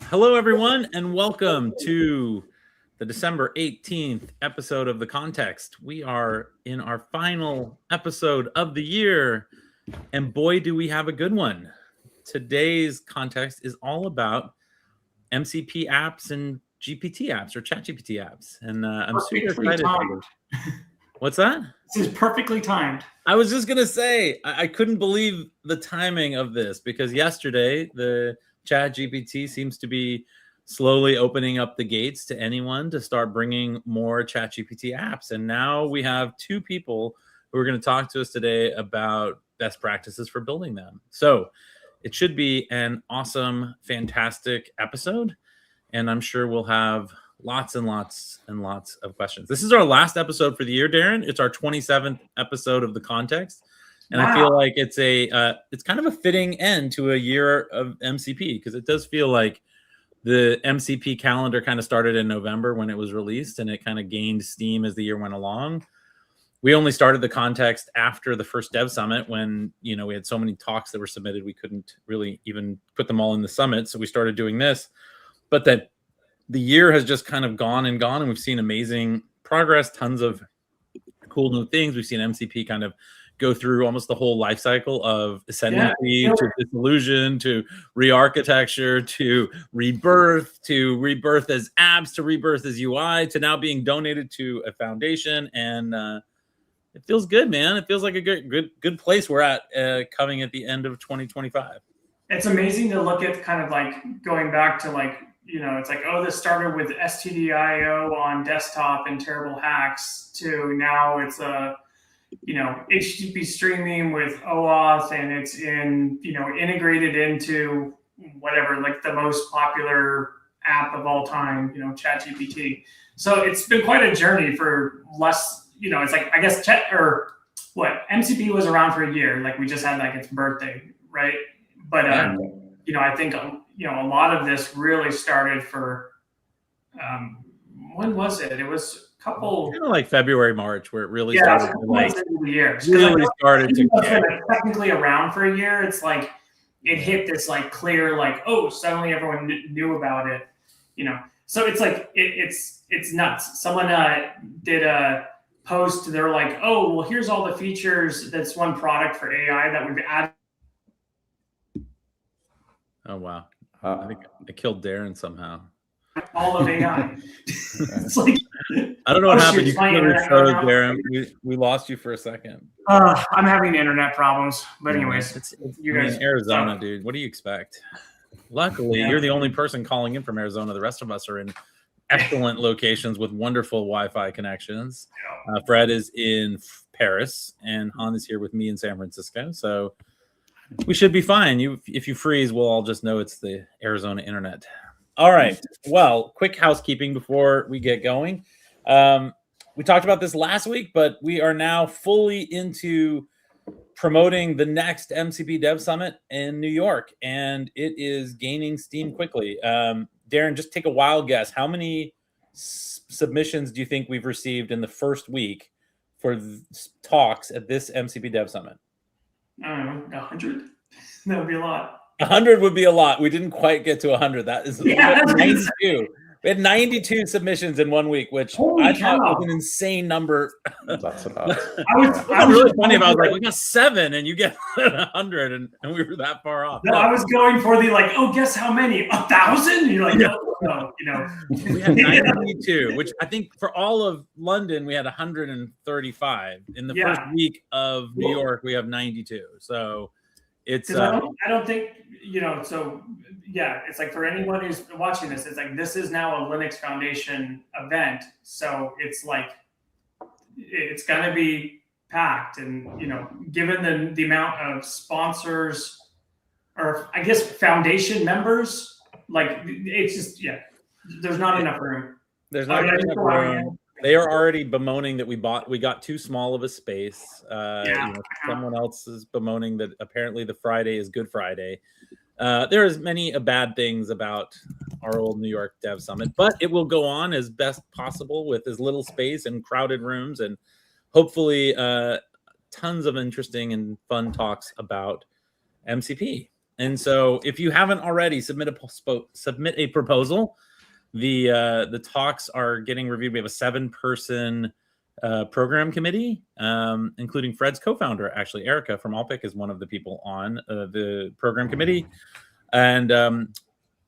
Hello, everyone, and welcome to the December 18th episode of The Context. We are in our final episode of the year, and boy, do we have a good one. Today's context is all about MCP apps and GPT apps or ChatGPT apps, and I'm super excited. What's that? This is perfectly timed. I was just going to say, I couldn't believe the timing of this because yesterday the ChatGPT seems to be slowly opening up the gates to anyone to start bringing more ChatGPT apps. And now we have two people who are going to talk to us today about best practices for building them. So it should be an awesome, fantastic episode. And I'm sure we'll have lots and lots and lots of questions. This is our last episode for the year, Darren. It's our 27th episode of The Context. And wow. I feel like it's kind of a fitting end to a year of MCP because it does feel like the MCP calendar kind of started in November when it was released and it kind of gained steam as the year went along. We only started The Context after the first Dev Summit when, we had so many talks that were submitted, we couldn't really even put them all in the summit. So we started doing this. But that the year has just kind of gone, and we've seen amazing progress, tons of cool new things. We've seen MCP kind of go through almost the whole life cycle of ascendancy to disillusion to re-architecture to rebirth as apps to rebirth as UI to now being donated to a foundation. And it feels good, man. It feels like a good place we're at coming at the end of 2025. It's amazing to look at kind of like going back to like, it's like, oh, this started with STDIO on desktop and terrible hacks to now it's a, HTTP streaming with OAuth and it's integrated into whatever, like the most popular app of all time, ChatGPT. So it's been quite a journey for less, it's like, I guess MCP was around for a year. Like we just had like its birthday, right? But, I think, a lot of this really started for, when was it? It was a couple. Kind of like February, March, where it really started to like the year. Really started to get technically around for a year. It's like it hit this like clear, like, oh, suddenly everyone knew about it, So it's like it's nuts. Someone did a post. They're like, oh, well, here's all the features. That's one product for AI that we've added. Oh wow! I think I killed Darren somehow. All of AI. It's like I don't know what happened. You froze, Darren. We lost you for a second. I'm having internet problems, but anyways, it's you guys in Arizona, dude. What do you expect? Luckily, you're the only person calling in from Arizona. The rest of us are in excellent locations with wonderful Wi-Fi connections. Fred is in Paris, and Han is here with me in San Francisco. So. We should be fine. If you freeze, we'll all just know it's the Arizona internet. All right. Well, quick housekeeping before we get going. We talked about this last week, but we are now fully into promoting the next MCP Dev Summit in New York, and it is gaining steam quickly. Darren, just take a wild guess. How many submissions do you think we've received in the first week for talks at this MCP Dev Summit? I don't know, 100? That would be a lot. 100 would be a lot. We didn't quite get to 100. That is 92. We had 92 submissions in 1 week, which I thought was an insane number. That's about. I was really funny about. I was like, we got 7, and you get 100, and we were that far off. No, I was going for the like, oh, guess how many? 1,000? You're like, no. We had 92, which I think for all of London we had 135. In the first week of New York, we have 92. So it's. I don't think So it's like for anyone who's watching this, it's like this is now a Linux Foundation event. So it's like it's gonna be packed, and given the amount of sponsors or I guess foundation members, like it's just there's not enough room. There's not enough room. They are already bemoaning that we got too small of a space. Someone else is bemoaning that apparently the Friday is Good Friday. There is many bad things about our old New York Dev Summit, but it will go on as best possible with as little space and crowded rooms, and hopefully tons of interesting and fun talks about MCP. And so if you haven't already, submit a proposal. The talks are getting reviewed. We have a 7-person program committee, including Fred's co-founder, actually. Erica from Alpic is one of the people on the program committee. And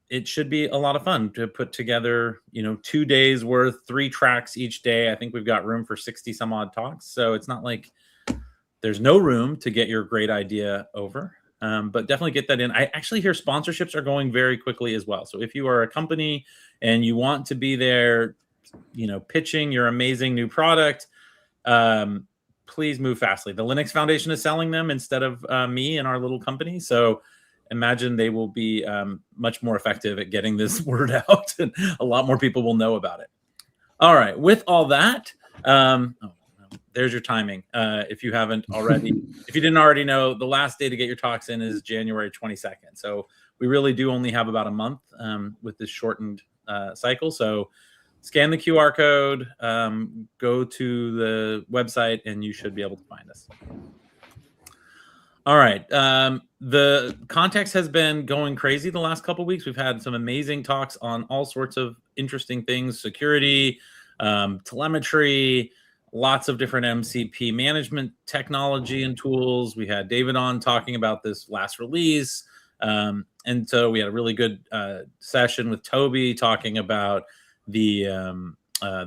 it should be a lot of fun to put together, 2 days worth, 3 tracks each day. I think we've got room for 60 some odd talks. So it's not like there's no room to get your great idea over. But definitely get that in. I actually hear sponsorships are going very quickly as well. So if you are a company and you want to be there, pitching your amazing new product, please move fastly. The Linux Foundation is selling them instead of me and our little company. So imagine they will be much more effective at getting this word out, and a lot more people will know about it. All right. With all that, there's your timing. If you haven't already, if you didn't already know, the last day to get your talks in is January 22nd. So we really do only have about a month with this shortened cycle. So scan the QR code, go to the website, and you should be able to find us. All right. The context has been going crazy the last couple of weeks. We've had some amazing talks on all sorts of interesting things: security, telemetry, lots of different MCP management technology and tools. We had David on talking about this last release. And so we had a really good session with Toby talking about the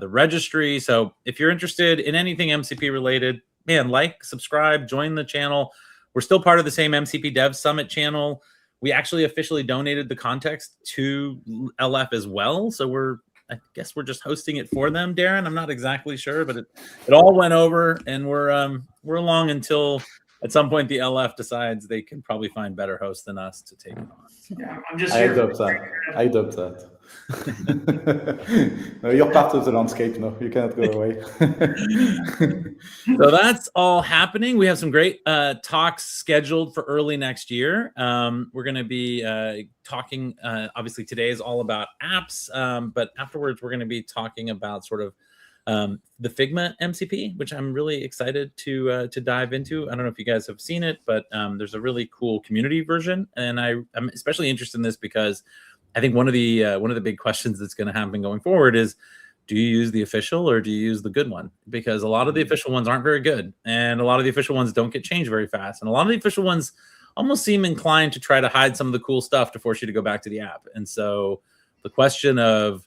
registry. So if you're interested in anything MCP related, man, subscribe, join the channel. We're still part of the same MCP Dev Summit channel. We actually officially donated the context to LF as well. So I guess we're just hosting it for them, Darren. I'm not exactly sure, but it all went over, and we're along until at some point the LF decides they can probably find better hosts than us to take it on. So. Yeah, I'm just. I adopt that. No, you're part of the landscape. No, you cannot go away. So that's all happening. We have some great talks scheduled for early next year. We're going to be talking. Obviously, today is all about apps, but afterwards, we're going to be talking about sort of the Figma MCP, which I'm really excited to dive into. I don't know if you guys have seen it, but there's a really cool community version, and I'm especially interested in this because I think one of the big questions that's going to happen going forward is, do you use the official or do you use the good one? Because a lot of the official ones aren't very good, and a lot of the official ones don't get changed very fast, and a lot of the official ones almost seem inclined to try to hide some of the cool stuff to force you to go back to the app. And so the question of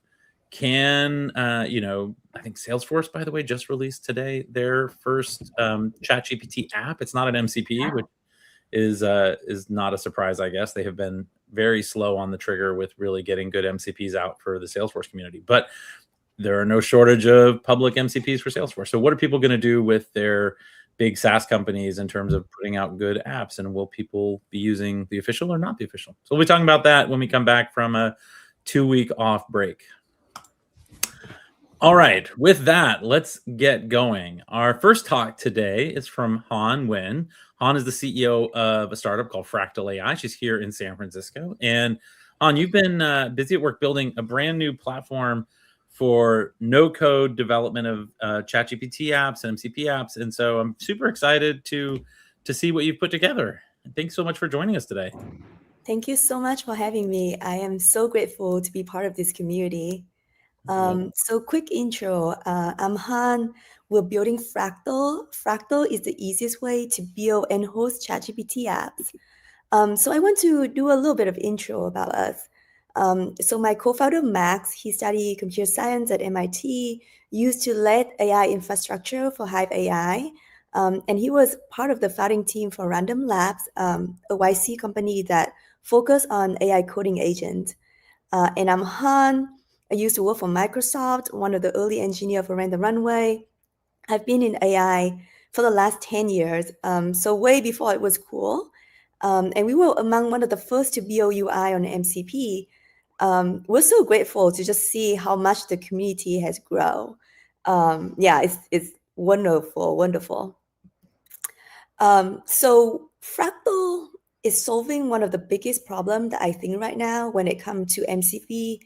I think Salesforce, by the way, just released today their first ChatGPT app. It's not an MCP, which is not a surprise, I guess. They have been very slow on the trigger with really getting good MCPs out for the Salesforce community. But there are no shortage of public MCPs for Salesforce. So what are people going to do with their big SaaS companies in terms of putting out good apps? And will people be using the official or not the official? So we'll be talking about that when we come back from a 2-week off break. All right, with that, let's get going. Our first talk today is from Nguyen. Hanh is the CEO of a startup called Fractal AI. She's here in San Francisco. And Hanh, you've been busy at work building a brand new platform for no-code development of ChatGPT apps and MCP apps. And so I'm super excited to see what you've put together. Thanks so much for joining us today. Thank you so much for having me. I am so grateful to be part of this community. So quick intro, I'm Hanh. We're building Fractal. Fractal is the easiest way to build and host ChatGPT apps. So I want to do a little bit of intro about us. So my co-founder, Max, he studied computer science at MIT, used to lead AI infrastructure for Hive AI. And he was part of the founding team for Random Labs, a YC company that focused on AI coding agents. And I'm Hanh. I used to work for Microsoft, one of the early engineers for Random Runway. I've been in AI for the last 10 years, so way before it was cool. And we were among one of the first to build UI on MCP. We're so grateful to just see how much the community has grown. It's wonderful. So Fractal is solving one of the biggest problems that I think right now when it comes to MCP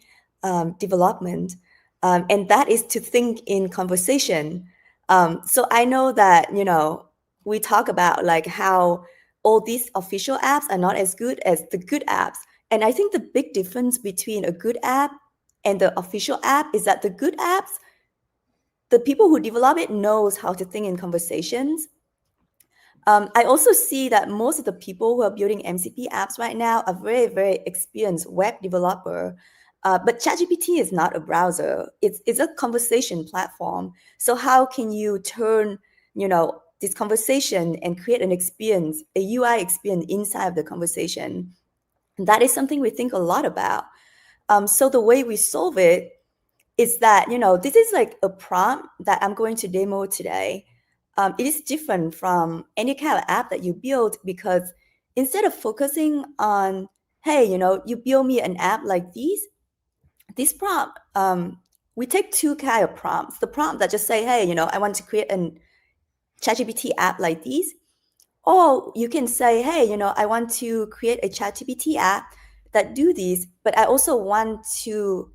development, and that is to think in conversation. So I know that we talk about like how all these official apps are not as good as the good apps. And I think the big difference between a good app and the official app is that the good apps, the people who develop it knows how to think in conversations. I also see that most of the people who are building MCP apps right now are very, very experienced web developer. But ChatGPT is not a browser. It's a conversation platform. So how can you turn, this conversation and create an experience, a UI experience inside of the conversation? That is something we think a lot about. So the way we solve it is that, this is like a prompt that I'm going to demo today. It is different from any kind of app that you build, because instead of focusing on, hey, you build me an app like this prompt, we take two kind of prompts. The prompt that just say, hey, I want to create a ChatGPT app like this. Or you can say, hey, I want to create a ChatGPT app that do this, but I also want to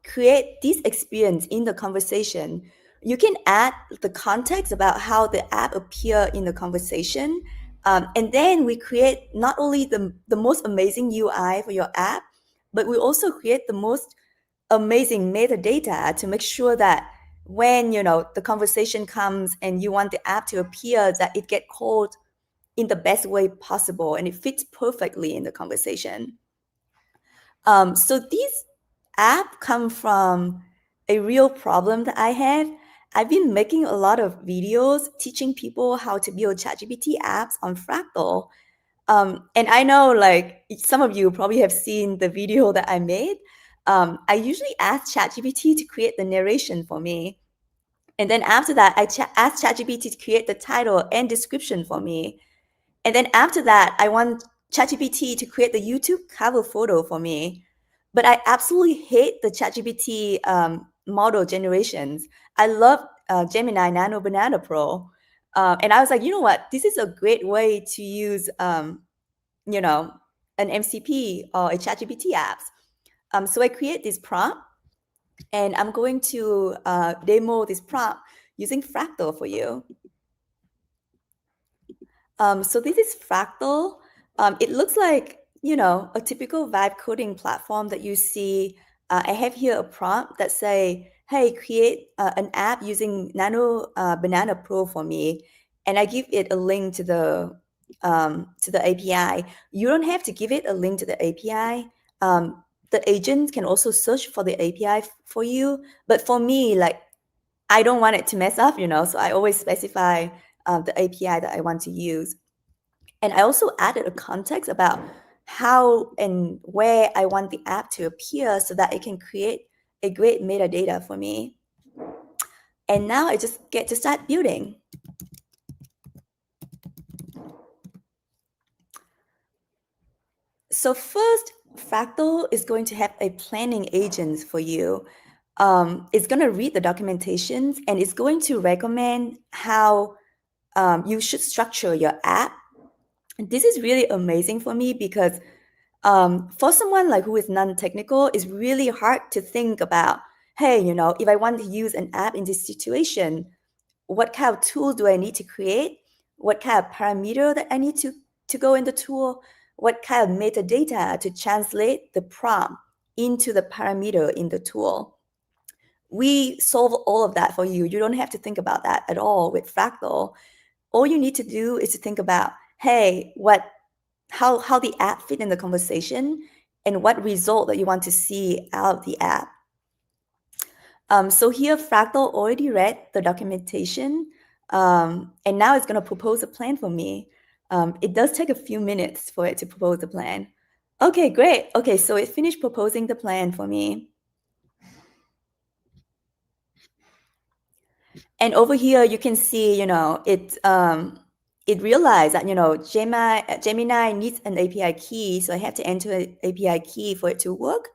create this experience in the conversation. You can add the context about how the app appear in the conversation. And then we create not only the most amazing UI for your app, but we also create the most amazing metadata to make sure that when, the conversation comes and you want the app to appear, that it get called in the best way possible and it fits perfectly in the conversation. So these app come from a real problem that I have. I've been making a lot of videos teaching people how to build ChatGPT apps on Fractal. And I know like some of you probably have seen the video that I made. I usually ask ChatGPT to create the narration for me. And then after that, I ask ChatGPT to create the title and description for me. And then after that, I want ChatGPT to create the YouTube cover photo for me. But I absolutely hate the ChatGPT model generations. I love Gemini Nano Banana Pro. And I was like, you know what? This is a great way to use, an MCP or a ChatGPT apps. So I create this prompt, and I'm going to demo this prompt using Fractal for you. So this is Fractal. It looks like, a typical vibe coding platform that you see. I have here a prompt that say, hey, create an app using Nano Banana Pro for me. And I give it a link to the API. You don't have to give it a link to the API. The agent can also search for the API for you. But for me, like, I don't want it to mess up, so I always specify the API that I want to use. And I also added a context about how and where I want the app to appear so that it can create a great metadata for me. And now I just get to start building. So first, Fractal is going to have a planning agent for you. It's going to read the documentations and it's going to recommend how you should structure your app. This is really amazing for me because for someone like who is non-technical, it's really hard to think about, hey, if I want to use an app in this situation, what kind of tool do I need to create? What kind of parameter that I need to go in the tool? What kind of metadata to translate the prompt into the parameter in the tool? We solve all of that for you. You don't have to think about that at all with Fractal. All you need to do is to think about, hey, how the app fit in the conversation and what result that you want to see out of the app. So here, Fractal already read the documentation, and now it's going to propose a plan for me. It does take a few minutes for it to propose the plan. Okay, great. Okay, so it finished proposing the plan for me. And over here, you can see, it realized that, Gemini needs an API key, so I have to enter an API key for it to work.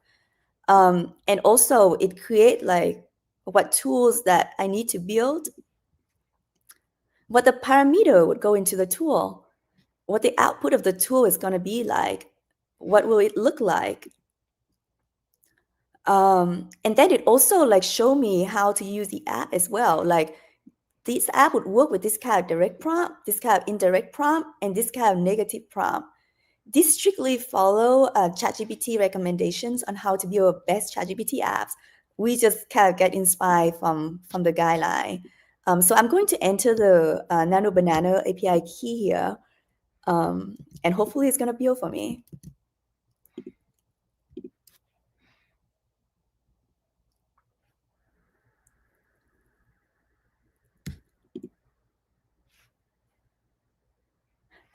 And also, it create like what tools that I need to build, what the parameter would go into the tool, what the output of the tool is going to be like, what will it look like. And then it also like show me how to use the app as well. Like this app would work with this kind of direct prompt, this kind of indirect prompt, and this kind of negative prompt. These strictly follow ChatGPT recommendations on how to build best ChatGPT apps. We just kind of get inspired from the guideline. So I'm going to enter the Nano Banana API key here, and hopefully it's going to build for me.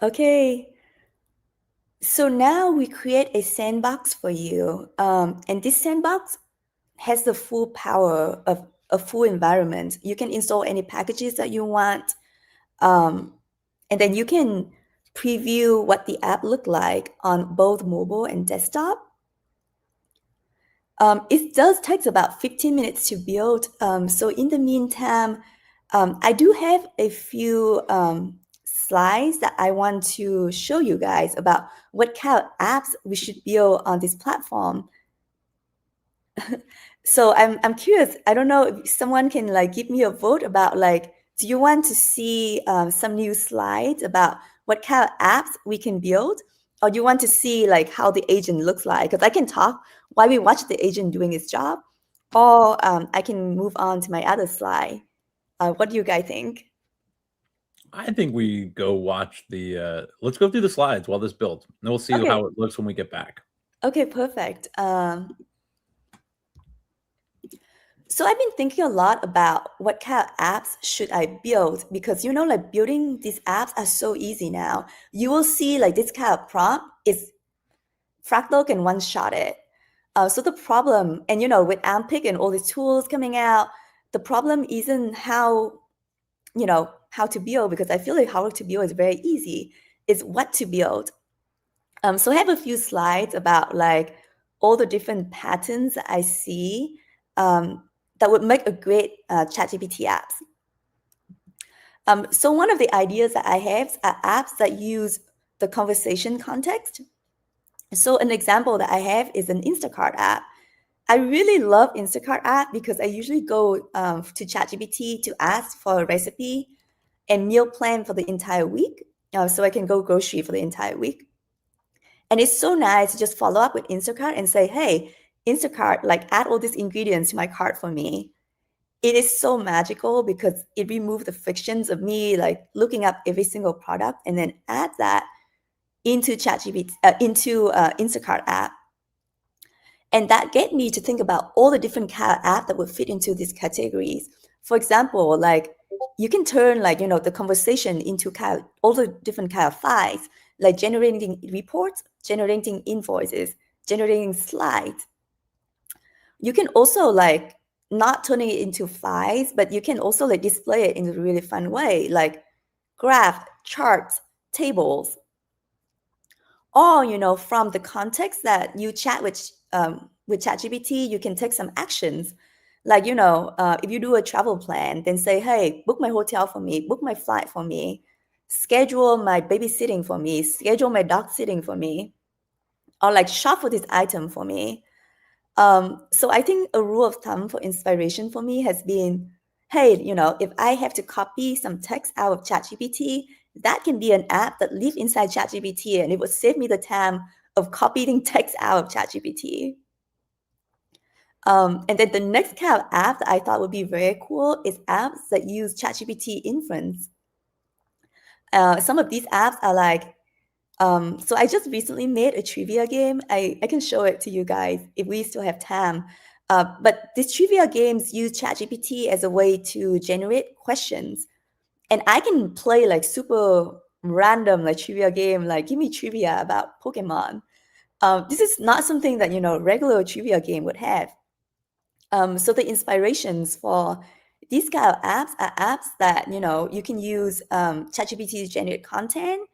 Okay. So now we create a sandbox for you. And this sandbox has the full power of a full environment. You can install any packages that you want. And then you can preview what the app look like on both mobile and desktop. It does take about 15 minutes to build. So in the meantime, I do have a few slides that I want to show you guys about what kind of apps we should build on this platform. So I'm curious. I don't know if someone can like give me a vote about like, do you want to see some new slides about what kind of apps we can build, or do you want to see like how the agent looks like? Because I can talk while we watch the agent doing its job, or I can move on to my other slide. What do you guys think? I think we go watch the, let's go through the slides while this builds, and we'll see how it looks when we get back. Okay, perfect. So I've been thinking a lot about what kind of apps should I build, because, you know, like building these apps are so easy now. You will see like this kind of prompt is Fractal can one-shot it. So the problem, and you know, with Alpic and all these tools coming out, the problem isn't how, you know, how to build, because I feel like how to build is very easy. It's what to build. So I have a few slides about like all the different patterns that I see that would make a great ChatGPT apps. So one of the ideas that I have are apps that use the conversation context. So an example that I have is an Instacart app. I really love Instacart app because I usually go to ChatGPT to ask for a recipe and meal plan for the entire week, so I can go grocery for the entire week. And it's so nice to just follow up with Instacart and say, hey, Instacart, like add all these ingredients to my cart for me. It is so magical because it removes the frictions of me like looking up every single product and then add that into ChatGPT, into Instacart app. And that get me to think about all the different kind of apps that would fit into these categories. For example, like you can turn like, you know, the conversation into kind of all the different kind of files, like generating reports, generating invoices, generating slides. You can also like not turning it into files, but you can also like display it in a really fun way, like graph, charts, tables. Or, you know, from the context that you chat with ChatGPT, you can take some actions. Like, you know, if you do a travel plan, then say, hey, book my hotel for me, book my flight for me, schedule my babysitting for me, schedule my dog sitting for me, or like shop for this item for me. So I think a rule of thumb for inspiration for me has been, hey, you know, if I have to copy some text out of ChatGPT, that can be an app that lives inside ChatGPT, and it would save me the time of copying text out of ChatGPT. And then the next kind of app that I thought would be very cool is apps that use ChatGPT inference. Some of these apps are like, so I just recently made a trivia game. I can show it to you guys if we still have time. But these trivia games use ChatGPT as a way to generate questions. And I can play like super random like trivia game, like give me trivia about Pokemon. This is not something that, you know, regular trivia game would have. So the inspirations for these kind of apps are apps that, you know, you can use ChatGPT to generate content.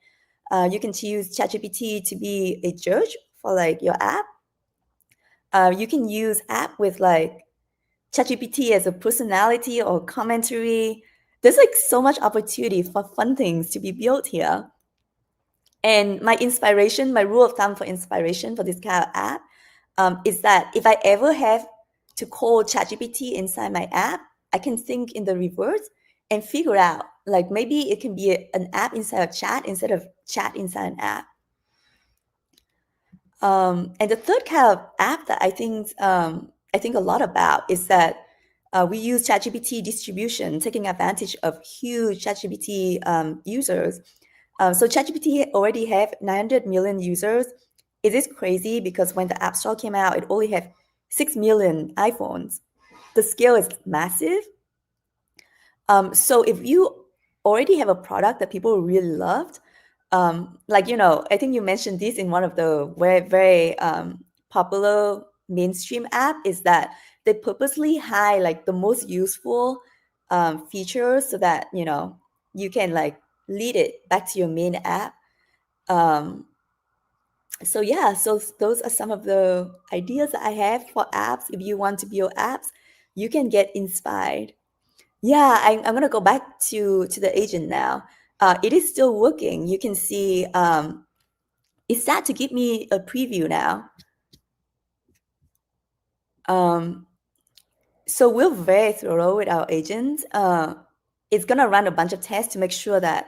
You can use ChatGPT to be a judge for like your app. You can use app with like ChatGPT as a personality or commentary. There's like so much opportunity for fun things to be built here. And my inspiration, my rule of thumb for inspiration for this kind of app is that if I ever have to call ChatGPT inside my app, I can think in the reverse and figure out, like maybe it can be an app inside a chat instead of chat inside an app. And the third kind of app that I think a lot about is that we use ChatGPT distribution, taking advantage of huge ChatGPT users. So ChatGPT already have 900 million users. It is crazy because when the App Store came out, it only had 6 million iPhones. The scale is massive. So if you already have a product that people really loved, like, I think you mentioned this in one of the very, very popular mainstream app, is that they purposely hide like the most useful features so that, you can like lead it back to your main app. So yeah, so those are some of the ideas that I have for apps. If you want to build apps, you can get inspired. Yeah, I'm gonna go back to the agent now. It is still working. You can see it's start to give me a preview now. So we're very thorough with our agents. It's gonna run a bunch of tests to make sure that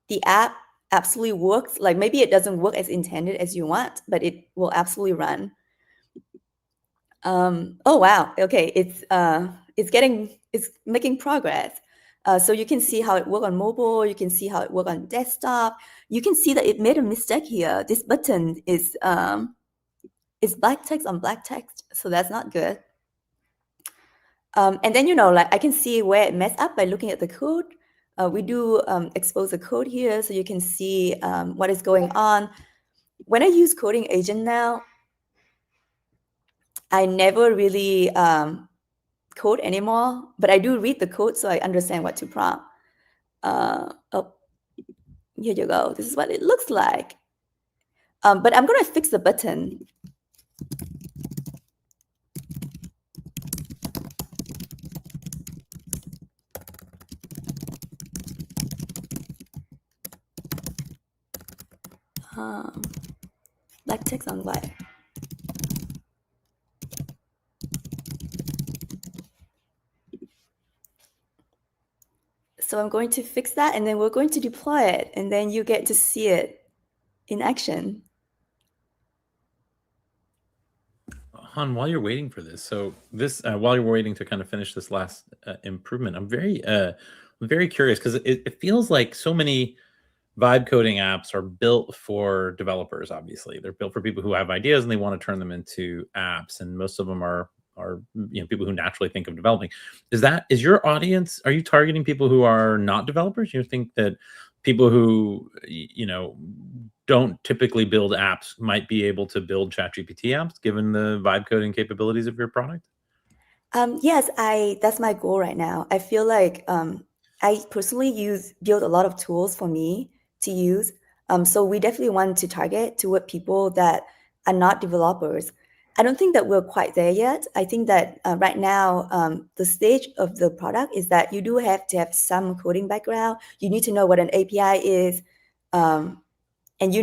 the app absolutely works. Like maybe it doesn't work as intended as you want, but it will absolutely run. Oh wow, okay, it's making progress. So you can see how it works on mobile, you can see how it works on desktop. You can see that it made a mistake here. This button is black text on black text, so that's not good. And then, like I can see where it messed up by looking at the code. We do expose the code here, so you can see what is going on. When I use coding agent now, I never really code anymore, but I do read the code so I understand what to prompt. Oh, here you go. This is what it looks like. But I'm gonna fix the button. Black text on white. So I'm going to fix that, and then we're going to deploy it, and then you get to see it in action. Han, while you're waiting for this, so this while you're waiting to kind of finish this last improvement, I'm very curious because it feels like so many vibe coding apps are built for developers. Obviously, they're built for people who have ideas and they want to turn them into apps, and most of them are people who naturally think of developing. Is your audience, are you targeting people who are not developers? You think that people who don't typically build apps might be able to build ChatGPT apps given the vibe coding capabilities of your product? Yes, that's my goal right now. I feel like I personally build a lot of tools for me to use. So we definitely want to target toward people that are not developers. I don't think that we're quite there yet. I think that right now, the stage of the product is that you do have to have some coding background. You need to know what an API is. And you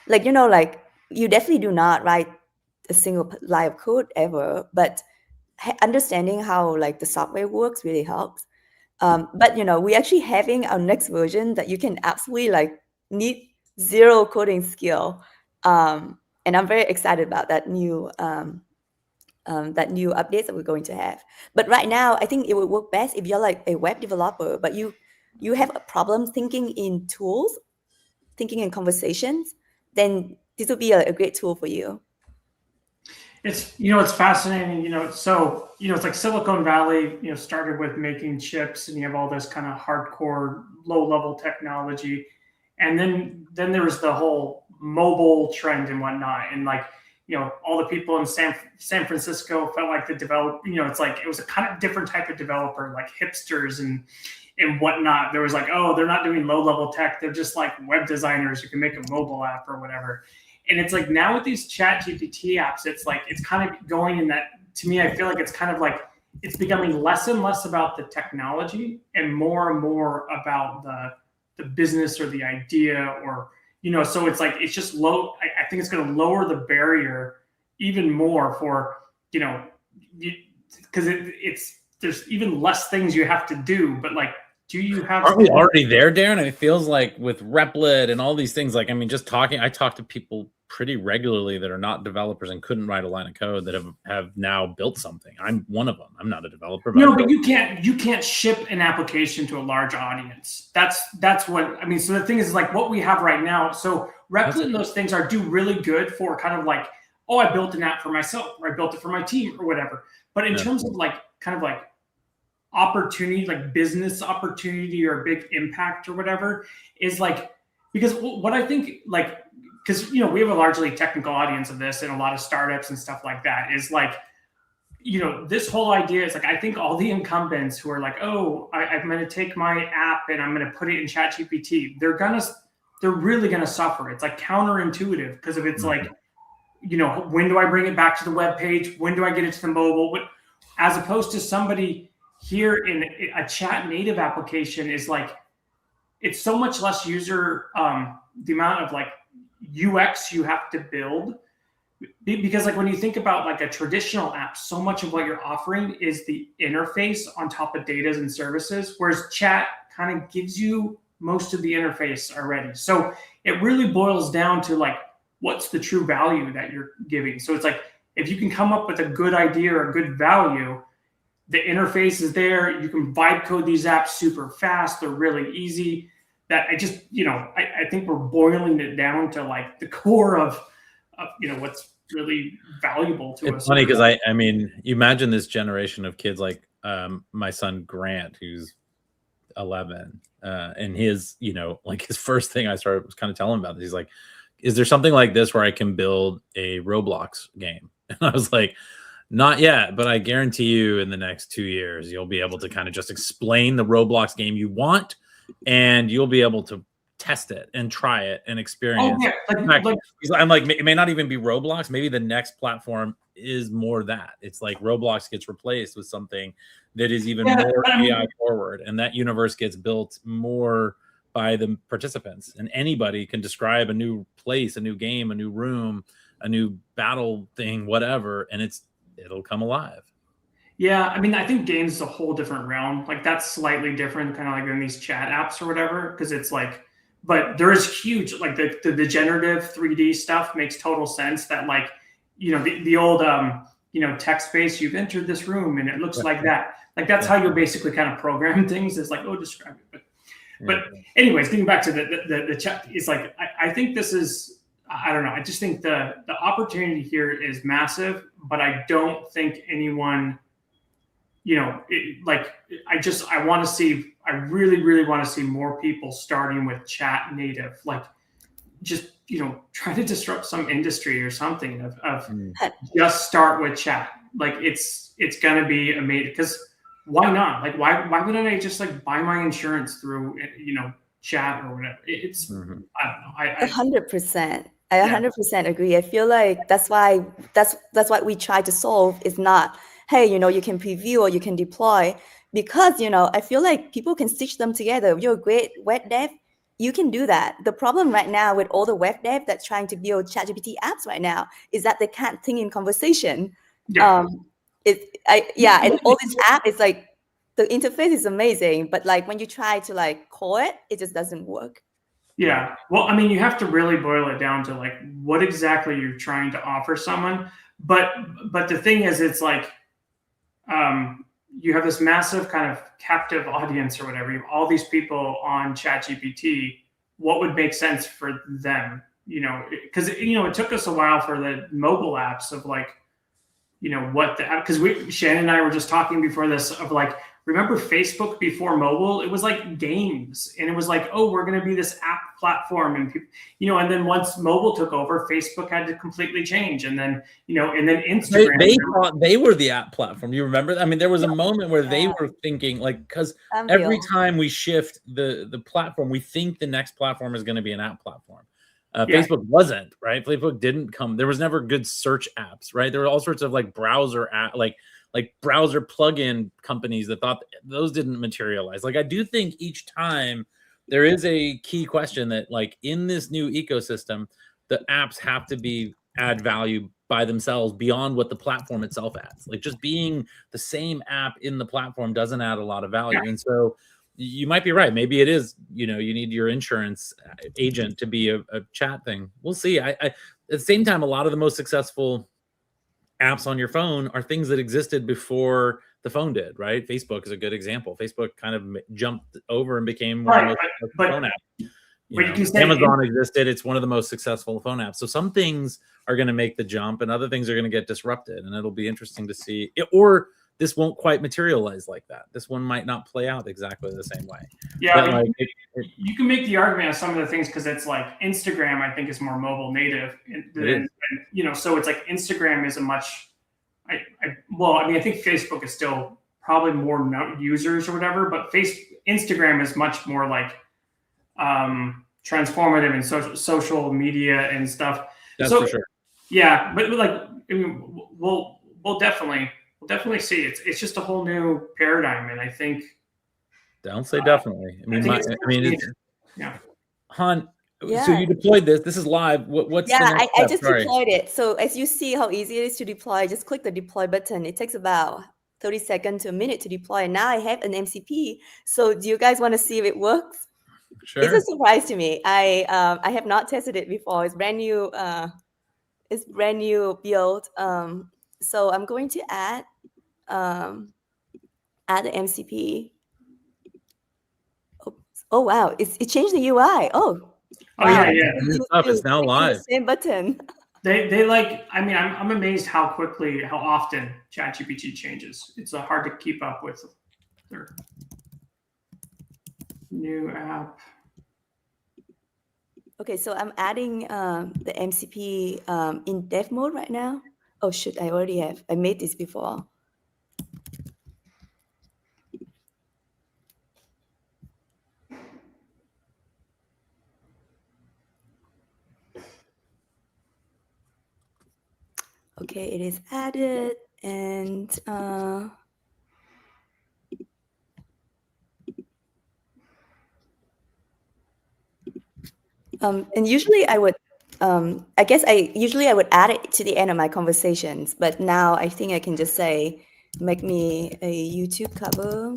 definitely do not write a single line of code ever, but understanding how like the software works really helps. But we actually having our next version that you can absolutely like need zero coding skill. And I'm very excited about that new updates that we're going to have. But right now, I think it would work best if you're like a web developer, but you have a problem thinking in tools, thinking in conversations, then this would be a great tool for you. It's it's fascinating. So it's like Silicon Valley. Started with making chips, and you have all this kind of hardcore, low-level technology, and then there was the whole mobile trend and whatnot, and like all the people in San Francisco felt like the it's like it was a kind of different type of developer, like hipsters and whatnot. There was like, oh, they're not doing low-level tech; they're just like web designers who can make a mobile app or whatever. And it's like now with these ChatGPT apps, it's like it's kind of going in that. To me, I feel like it's kind of like it's becoming less and less about the technology and more about the business or the idea, or so it's like it's just low. I think it's going to lower the barrier even more for because there's even less things you have to do, but like, do you have? Aren't we already there, Darren? It feels like with Replit and all these things, like, I mean, just talking, I talk to people pretty regularly that are not developers and couldn't write a line of code that have now built something. I'm one of them. I'm not a developer. No, but you can't ship an application to a large audience. That's what I mean. So the thing is like what we have right now. So Replit and those things do really good for kind of like, oh, I built an app for myself, or I built it for my team, or whatever. But in terms of like kind of like opportunity, like business opportunity or big impact or whatever, is like, because what I think, like, because we have a largely technical audience of this and a lot of startups and stuff like that, is like, this whole idea is like, I think all the incumbents who are like, oh, I'm going to take my app and I'm going to put it in ChatGPT, they're really going to suffer. It's like counterintuitive because if it's like, when do I bring it back to the web page? When do I get it to the mobile? As opposed to somebody here in a chat native application is like, it's so much less user, the amount of like UX you have to build, because like when you think about like a traditional app, so much of what you're offering is the interface on top of data and services, whereas chat kind of gives you most of the interface already. So it really boils down to like, what's the true value that you're giving? So it's like, if you can come up with a good idea or a good value, the interface is there. You can vibe code these apps super fast. They're really easy. That I just, I think we're boiling it down to like the core of what's really valuable to us. It's funny because I mean, you imagine this generation of kids like my son Grant, who's 11, and his, like his first thing I started was kind of telling him about this. He's like, is there something like this where I can build a Roblox game? And I was like, not yet, but I guarantee you in the next 2 years, you'll be able to kind of just explain the Roblox game you want, and you'll be able to test it and try it and experience. Oh, yeah. I'm like, it may not even be Roblox. Maybe the next platform is more that. It's like Roblox gets replaced with something that is even more AI forward, and that universe gets built more by the participants, and anybody can describe a new place, a new game, a new room, a new battle thing, whatever, and it'll come alive. Yeah, I mean, I think games is a whole different realm. Like that's slightly different, kind of like in these chat apps or whatever, because it's like, but there is huge, like the generative 3D stuff makes total sense. That like, the old text based, you've entered this room and it looks like that. Like that's how you're basically kind of program things. It's like, oh, describe it. But anyways, getting back to the chat, it's like I think this is, I don't know. I just think the opportunity here is massive, but I don't think anyone, I really, really want to see more people starting with chat native, like just, try to disrupt some industry or something of just start with chat. Like it's going to be amazing, because why not? Like, why wouldn't I just like buy my insurance through, chat or whatever? It's, I don't know. 100%. I 100% agree. I feel like that's what we try to solve. Is not, hey, you can preview or you can deploy, because, I feel like people can stitch them together. If you're a great web dev, you can do that. The problem right now with all the web dev that's trying to build ChatGPT apps right now is that they can't think in conversation. Yeah. And all this app is like, the interface is amazing, but like when you try to like call it, it just doesn't work. Yeah. Well, I mean, you have to really boil it down to like what exactly you're trying to offer someone. But the thing is, it's like you have this massive kind of captive audience or whatever. You have all these people on ChatGPT. What would make sense for them? Because it took us a while for the mobile apps of like, what the app, because Shannon and I were just talking before this of like, remember Facebook before mobile? It was like games, and it was like, oh, we're going to be this app platform, and people, and then once mobile took over, Facebook had to completely change, and then and then Instagram. They thought they were the app platform. You remember? I mean, there was a moment where they were thinking like, because every time we shift the platform, we think the next platform is going to be an app platform. Facebook wasn't, right? Facebook didn't come. There was never good search apps, right? There were all sorts of like browser app, like browser plugin companies that thought those didn't materialize. Like I do think each time there is a key question that like in this new ecosystem, the apps have to add value by themselves beyond what the platform itself adds. Like just being the same app in the platform doesn't add a lot of value. And so you might be right. Maybe it is, you need your insurance agent to be a chat thing. We'll see. I at the same time, a lot of the most successful apps on your phone are things that existed before the phone did, right? Facebook is a good example. Facebook kind of jumped over and became one of the most successful phone apps. You can say Amazon existed. It's one of the most successful phone apps. So some things are going to make the jump and other things are going to get disrupted. And it'll be interesting to see or this won't quite materialize like that. This one might not play out exactly the same way. Yeah, you can make the argument of some of the things because it's like Instagram, I think, is more mobile native. So it's like Instagram is a much, I think Facebook is still probably more users or whatever, but Instagram is much more like transformative and social media and stuff. That's for sure. Yeah, but we'll definitely see. It's just a whole new paradigm, and I think. Don't say definitely. Han. Yeah. So you deployed this. This is live. What's the next I step? just deployed it. So as you see how easy it is to deploy, just click the deploy button. It takes about 30 seconds to a minute to deploy. And now I have an MCP. So do you guys want to see if it works? Sure. It's a surprise to me. I have not tested it before. It's brand new. It's brand new build. So I'm going to add the MCP. Oh wow! It changed the UI. Oh. Wow. It's now live. Same button. They like. I mean, I'm amazed how often ChatGPT changes. It's hard to keep up with their new app. Okay, so I'm adding the MCP in dev mode right now. Oh shoot! I already have. I made this before. Okay, it is added, and usually I would, I guess I would add it to the end of my conversations, but now I think I can just say, make me a YouTube cover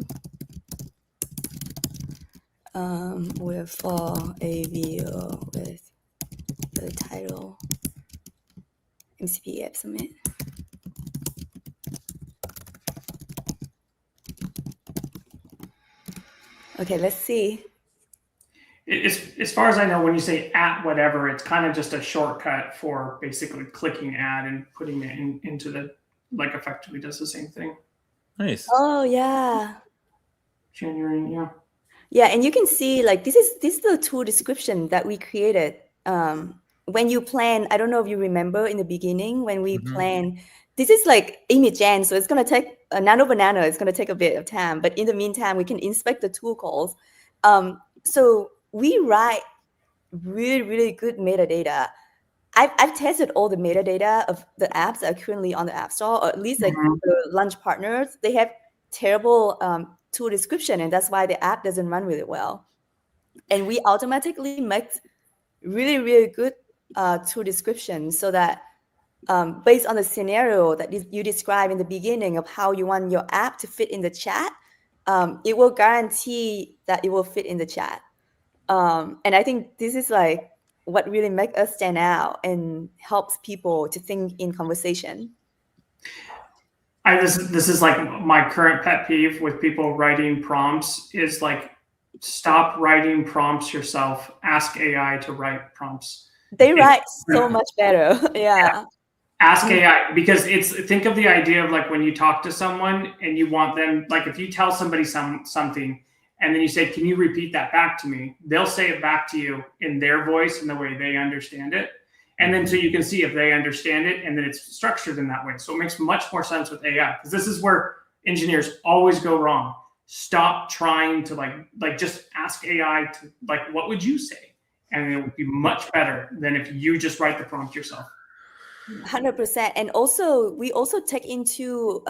for a video with the title MCP App Summit. Okay, let's see. As far as I know, when you say at whatever, it's kind of just a shortcut for basically clicking add and putting it into the, like, effectively does the same thing. Nice. Oh yeah. Genuine, yeah. Yeah, and you can see like this is the tool description that we created. When you plan, I don't know if you remember in the beginning when we plan. This is like image gen, so it's gonna take a nano banana. It's gonna take a bit of time, but in the meantime, we can inspect the tool calls. So we write really, really good metadata. I've tested all the metadata of the apps that are currently on the App Store, or at least like the launch partners. They have terrible tool description, and that's why the app doesn't run really well. And we automatically make really, really good tool description so that based on the scenario that you described in the beginning of how you want your app to fit in the chat, it will guarantee that it will fit in the chat. And I think this is like what really makes us stand out and helps people to think in conversation. This is like my current pet peeve with people writing prompts is like, stop writing prompts yourself. Ask AI to write prompts. They write so much better. Yeah. Ask AI, because think of the idea of like when you talk to someone and you want them, like if you tell somebody something and then you say, can you repeat that back to me? They'll say it back to you in their voice and the way they understand it. And then so you can see if they understand it, and then it's structured in that way. So it makes much more sense with AI, because this is where engineers always go wrong. Stop trying to like just ask AI to like, what would you say? And it would be much better than if you just write the prompt yourself. 100%. And also, we also take into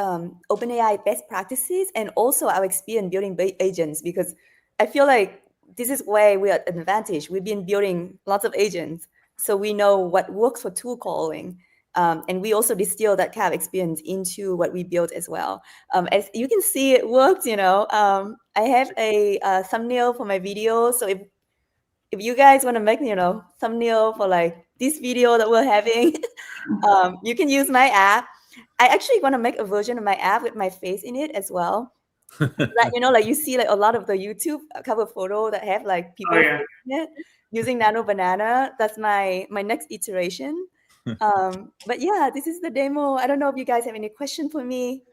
OpenAI best practices and also our experience building agents, because I feel like this is where we are at an advantage. We've been building lots of agents, so we know what works for tool calling. And we also distill that kind of experience into what we built as well. As you can see, it works. I have a thumbnail for my video. So if you guys want to make thumbnail for like this video that we're having, you can use my app. I actually want to make a version of my app with my face in it as well. Like you see like a lot of the YouTube cover photo that have like people in it using Nano Banana. That's my next iteration. But yeah, this is the demo. I don't know if you guys have any question for me.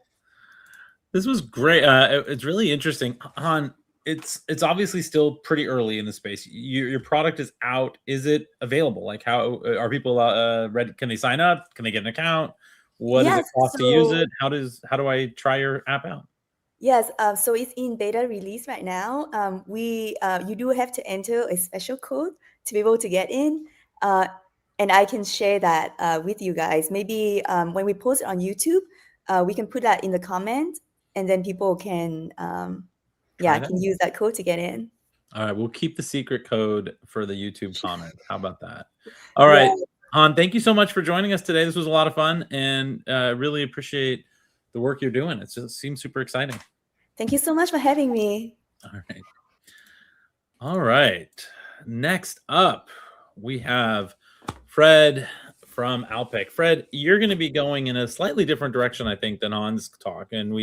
This was great. It's really interesting. Han, it's obviously still pretty early in the space. Your product is out. Is it available? Like, how are people ready? Can they sign up? Can they get an account? What does it cost to use it? How do I try your app out? Yes, so it's in beta release right now. You do have to enter a special code to be able to get in, and I can share that with you guys. Maybe when we post it on YouTube, we can put that in the comment, and then people can use that code to get in. All right, we'll keep the secret code for the YouTube comment. How about that? All right, Han, thank you so much for joining us today. This was a lot of fun, and really appreciate the work you're doing. It just seems super exciting. Thank you so much for having me. All right. Next up, we have Fred from Alpic. Fred, you're going to be going in a slightly different direction, I think, than Han's talk. And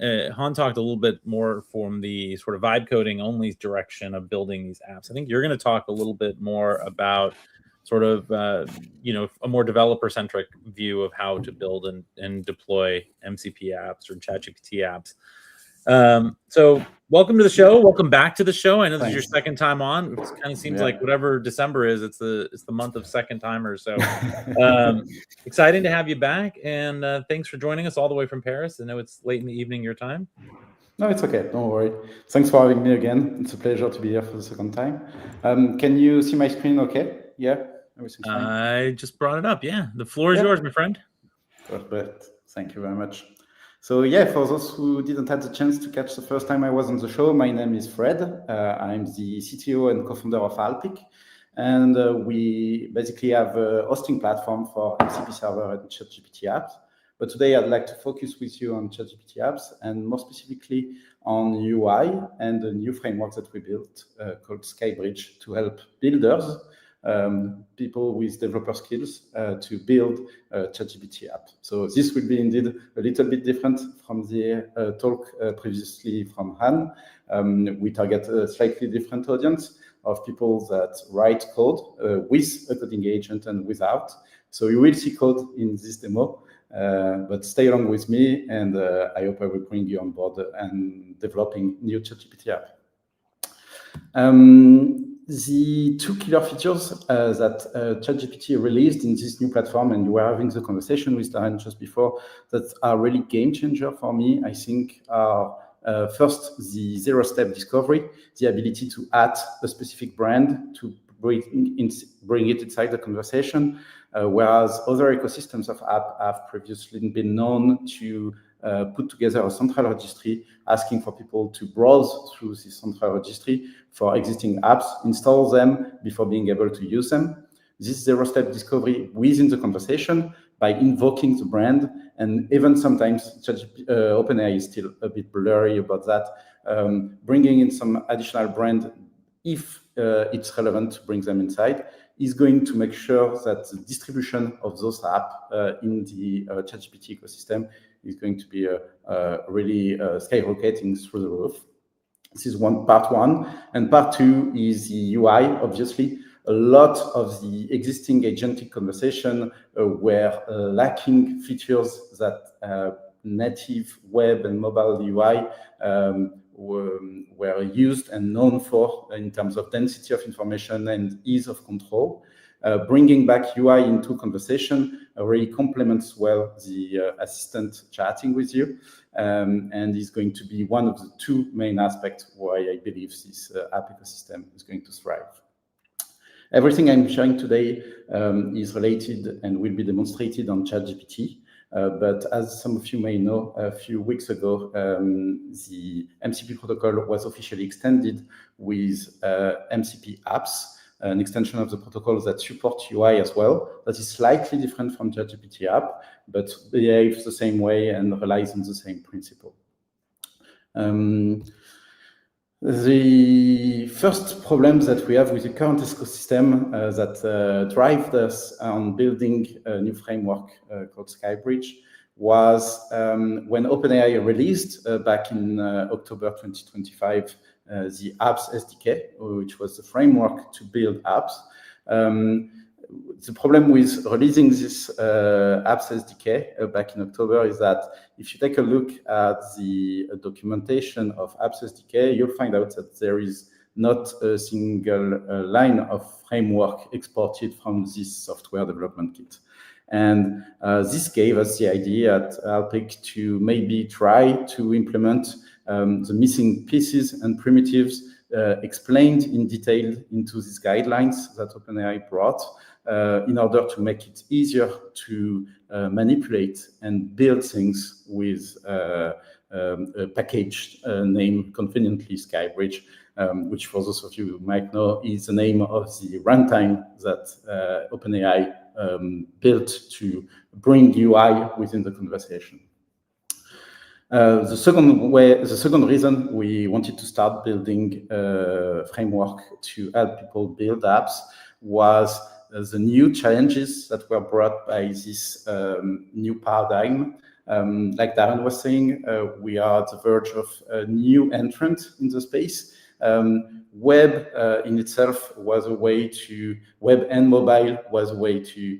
Han talked a little bit more from the sort of vibe coding only direction of building these apps. I think you're going to talk a little bit more about sort of, a more developer-centric view of how to build and deploy MCP apps or ChatGPT apps. So welcome to the show. Welcome back to the show. I know this is your second time on. It kind of seems like whatever December is, it's the month of second timers. So exciting to have you back. And thanks for joining us all the way from Paris. I know it's late in the evening your time. No, it's okay. Don't worry. Thanks for having me again. It's a pleasure to be here for the second time. Can you see my screen okay? Yeah? Everything's fine? I just brought it up. Yeah. The floor is yours, my friend. Perfect. Thank you very much. So yeah, for those who didn't have the chance to catch the first time I was on the show, my name is Fred. I'm the CTO and co-founder of Alpic. And we basically have a hosting platform for MCP server and ChatGPT apps. But today I'd like to focus with you on ChatGPT apps and more specifically on UI and the new framework that we built called SkyBridge to help builders, people with developer skills to build a ChatGPT app. So this will be indeed a little bit different from the talk previously from Han. We target a slightly different audience of people that write code with a coding agent and without. So you will see code in this demo, but stay along with me, and I hope I will bring you on board and developing new ChatGPT app. The two killer features that ChatGPT released in this new platform, and you were having the conversation with Darren just before, that are really game changer for me, I think, are first, the zero-step discovery, the ability to add a specific brand to bring it inside the conversation, whereas other ecosystems of app have previously been known to put together a central registry, asking for people to browse through this central registry for existing apps, install them before being able to use them. This zero-step discovery within the conversation by invoking the brand, and even sometimes OpenAI is still a bit blurry about that, bringing in some additional brand if it's relevant to bring them inside, is going to make sure that the distribution of those apps in the ChatGPT ecosystem is going to be really skyrocketing through the roof. This is part one. And part two is the UI, obviously. A lot of the existing agentic conversation were lacking features that native web and mobile UI were used and known for in terms of density of information and ease of control. Bringing back UI into conversation really complements well the assistant chatting with you, and is going to be one of the two main aspects why I believe this app ecosystem is going to thrive. Everything I'm sharing today is related and will be demonstrated on ChatGPT. But as some of you may know, a few weeks ago, the MCP protocol was officially extended with MCP apps an extension of the protocol that supports UI as well, that is slightly different from ChatGPT app, but behaves the same way and relies on the same principle. The first problems that we have with the current ecosystem that drive us on building a new framework called SkyBridge was when OpenAI released back in October 2025 the apps SDK, which was the framework to build apps. The problem with releasing this apps SDK back in October is that if you take a look at the documentation of apps SDK, you'll find out that there is not a single line of framework exported from this software development kit. And this gave us the idea at Alpic to maybe try to implement the missing pieces and primitives explained in detail into these guidelines that OpenAI brought in order to make it easier to manipulate and build things with a package name conveniently SkyBridge, which for those of you who might know is the name of the runtime that OpenAI built to bring UI within the conversation. The second reason we wanted to start building a framework to help people build apps was the new challenges that were brought by this new paradigm. Like Darren was saying, we are at the verge of a new entrant in the space. Web in itself was a way to, web and mobile was a way to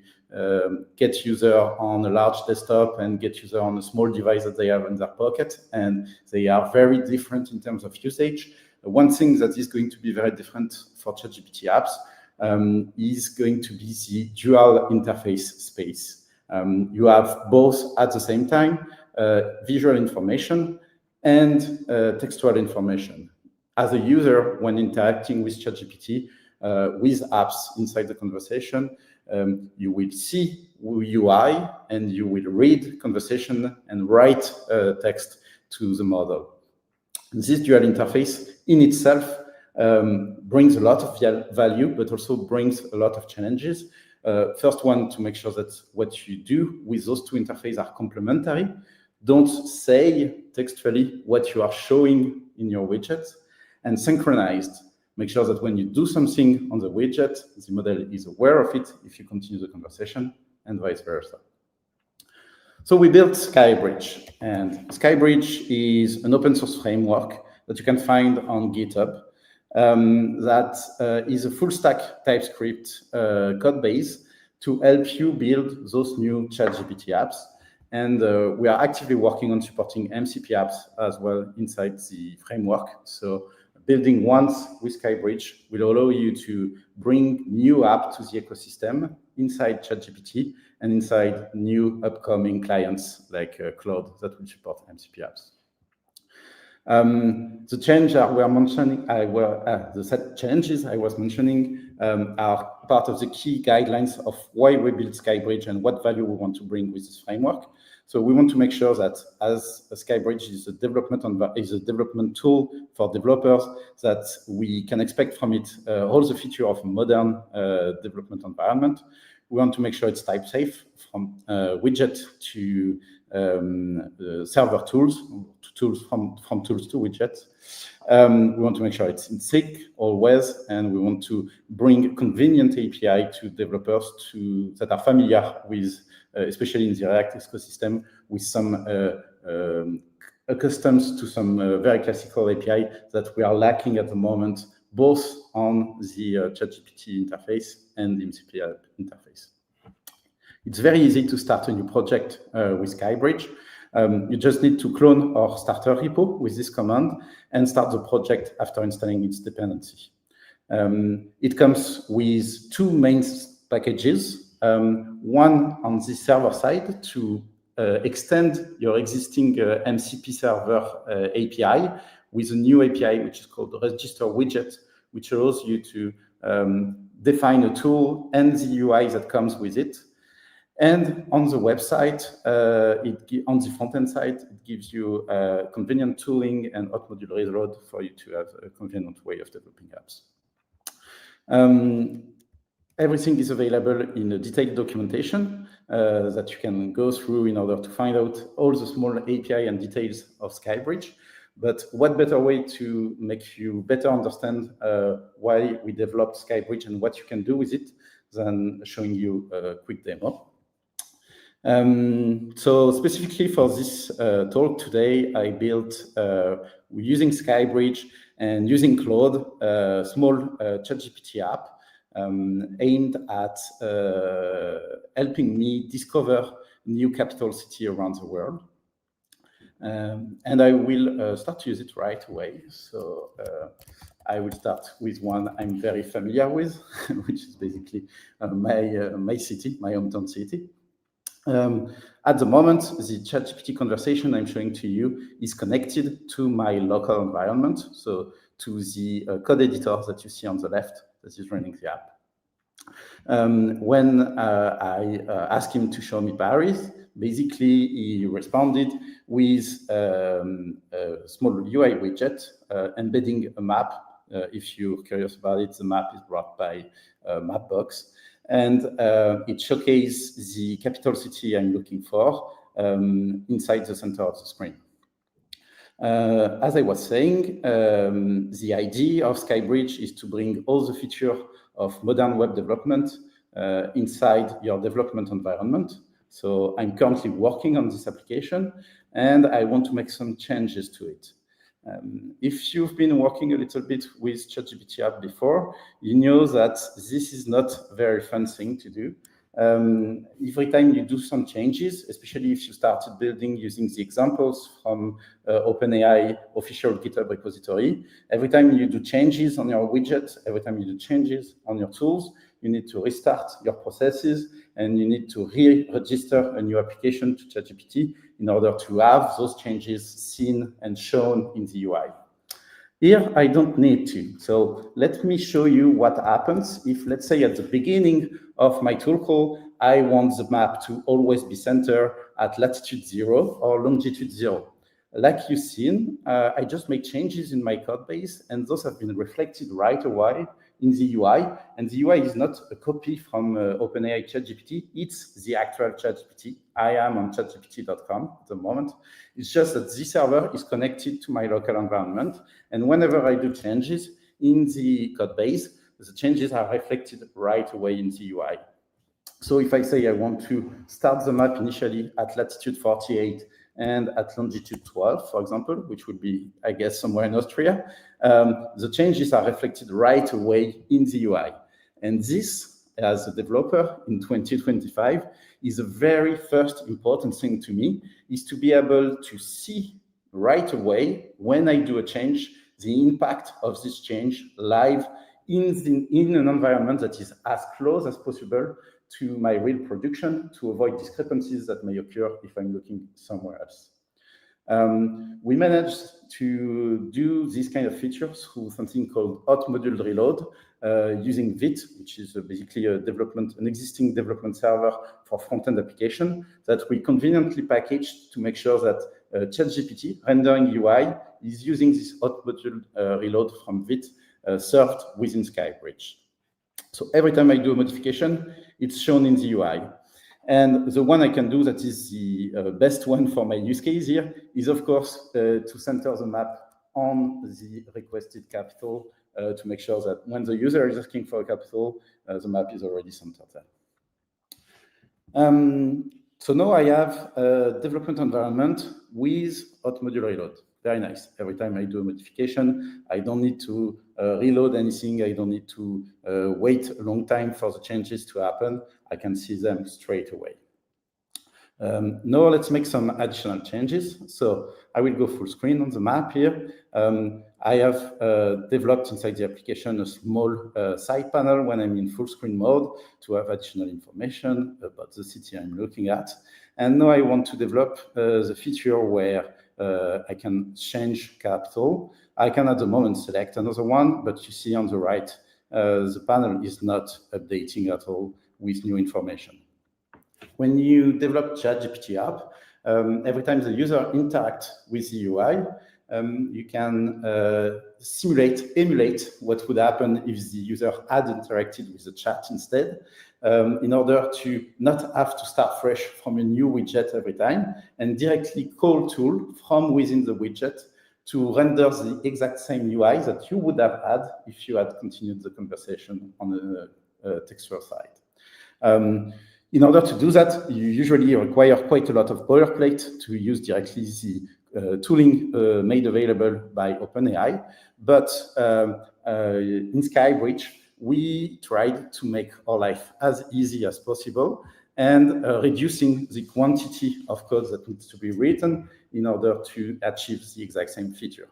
get user on a large desktop and get user on a small device that they have in their pocket. And they are very different in terms of usage. One thing that is going to be very different for ChatGPT apps is going to be the dual interface space. You have both at the same time visual information and textual information. As a user, when interacting with ChatGPT, with apps inside the conversation, you will see UI and you will read conversation and write text to the model. This dual interface in itself brings a lot of value, but also brings a lot of challenges. First one, to make sure that what you do with those two interfaces are complementary. Don't say textually what you are showing in your widget, and synchronized. Make sure that when you do something on the widget, the model is aware of it if you continue the conversation, and vice versa. So we built SkyBridge, and SkyBridge is an open source framework that you can find on GitHub that is a full stack TypeScript code base to help you build those new ChatGPT apps. And we are actively working on supporting MCP apps as well inside the framework. So building once with SkyBridge will allow you to bring new app to the ecosystem inside ChatGPT and inside new upcoming clients like Claude that will support MCP apps. The changes the set changes I was mentioning are part of the key guidelines of why we build SkyBridge and what value we want to bring with this framework. So we want to make sure that as SkyBridge is a development tool for developers, that we can expect from it all the features of a modern development environment. We want to make sure it's type safe from widget to server tools, from tools to widgets. We want to make sure it's in sync always, and we want to bring convenient API to developers that are familiar with, especially in the React ecosystem, with some accustomed to some very classical API that we are lacking at the moment, both on the ChatGPT interface and the MCP interface. It's very easy to start a new project with SkyBridge. You just need to clone our starter repo with this command and start the project after installing its dependency. It comes with two main packages. One on the server side to extend your existing MCP server API with a new API, which is called the register widget, which allows you to define a tool and the UI that comes with it. And on the website, on the front-end side, it gives you convenient tooling and hot module reload for you to have a convenient way of developing apps. Everything is available in a detailed documentation that you can go through in order to find out all the small API and details of SkyBridge. But what better way to make you better understand why we developed SkyBridge and what you can do with it than showing you a quick demo. So specifically for this talk today, I built, using SkyBridge and using Claude, a small ChatGPT app aimed at helping me discover new capital city around the world. And I will start to use it right away. So I will start with one I'm very familiar with, which is basically my city, my hometown city. At the moment, the ChatGPT conversation I'm showing to you is connected to my local environment, so to the code editor that you see on the left that is running the app. When I asked him to show me Paris, basically he responded with a small UI widget embedding a map. If you're curious about it, the map is brought by Mapbox. And it showcases the capital city I'm looking for inside the center of the screen. As I was saying, the idea of SkyBridge is to bring all the features of modern web development inside your development environment. So I'm currently working on this application, and I want to make some changes to it. If you've been working a little bit with ChatGPT app before, you know that this is not a very fun thing to do. Every time you do some changes, especially if you started building using the examples from OpenAI official GitHub repository, every time you do changes on your widget, every time you do changes on your tools, you need to restart your processes and you need to re-register a new application to ChatGPT in order to have those changes seen and shown in the UI. Here, I don't need to. So let me show you what happens if, let's say, at the beginning of my tool call, I want the map to always be centered at latitude 0 or longitude 0. Like you've seen, I just make changes in my code base, and those have been reflected right away in the UI. And the UI is not a copy from OpenAI ChatGPT. It's the actual ChatGPT. I am on chatgpt.com at the moment. It's just that this server is connected to my local environment. And whenever I do changes in the code base, the changes are reflected right away in the UI. So if I say I want to start the map initially at latitude 48 and at longitude 12, for example, which would be, I guess, somewhere in Austria, the changes are reflected right away in the UI. And this, as a developer in 2025, is the very first important thing to me, is to be able to see right away, when I do a change, the impact of this change live in an environment that is as close as possible to my real production, to avoid discrepancies that may occur if I'm looking somewhere else. We managed to do this kind of features through something called hot module reload using Vite, which is basically an existing development server for front-end application that we conveniently packaged to make sure that ChatGPT rendering UI is using this hot module reload from Vite served within SkyBridge. So every time I do a modification, it's shown in the UI. And the one I can do that is the best one for my use case here is, of course, to center the map on the requested capital to make sure that when the user is asking for a capital, the map is already centered there. So now I have a development environment with hot module reload. Very nice. Every time I do a modification, I don't need to reload anything. I don't need to wait a long time for the changes to happen. I can see them straight away. Now let's make some additional changes. So I will go full screen on the map here. I have developed inside the application a small side panel when I'm in full screen mode to have additional information about the city I'm looking at. And now I want to develop the feature where I can change capital. I can at the moment select another one, but you see on the right, the panel is not updating at all with new information. When you develop ChatGPT app, every time the user interacts with the UI, you can emulate what would happen if the user had interacted with the chat instead, in order to not have to start fresh from a new widget every time, and directly call tool from within the widget to render the exact same UI that you would have had if you had continued the conversation on the textual side. In order to do that, you usually require quite a lot of boilerplate to use directly the tooling made available by OpenAI. But in SkyBridge, we tried to make our life as easy as possible and reducing the quantity of code that needs to be written in order to achieve the exact same feature.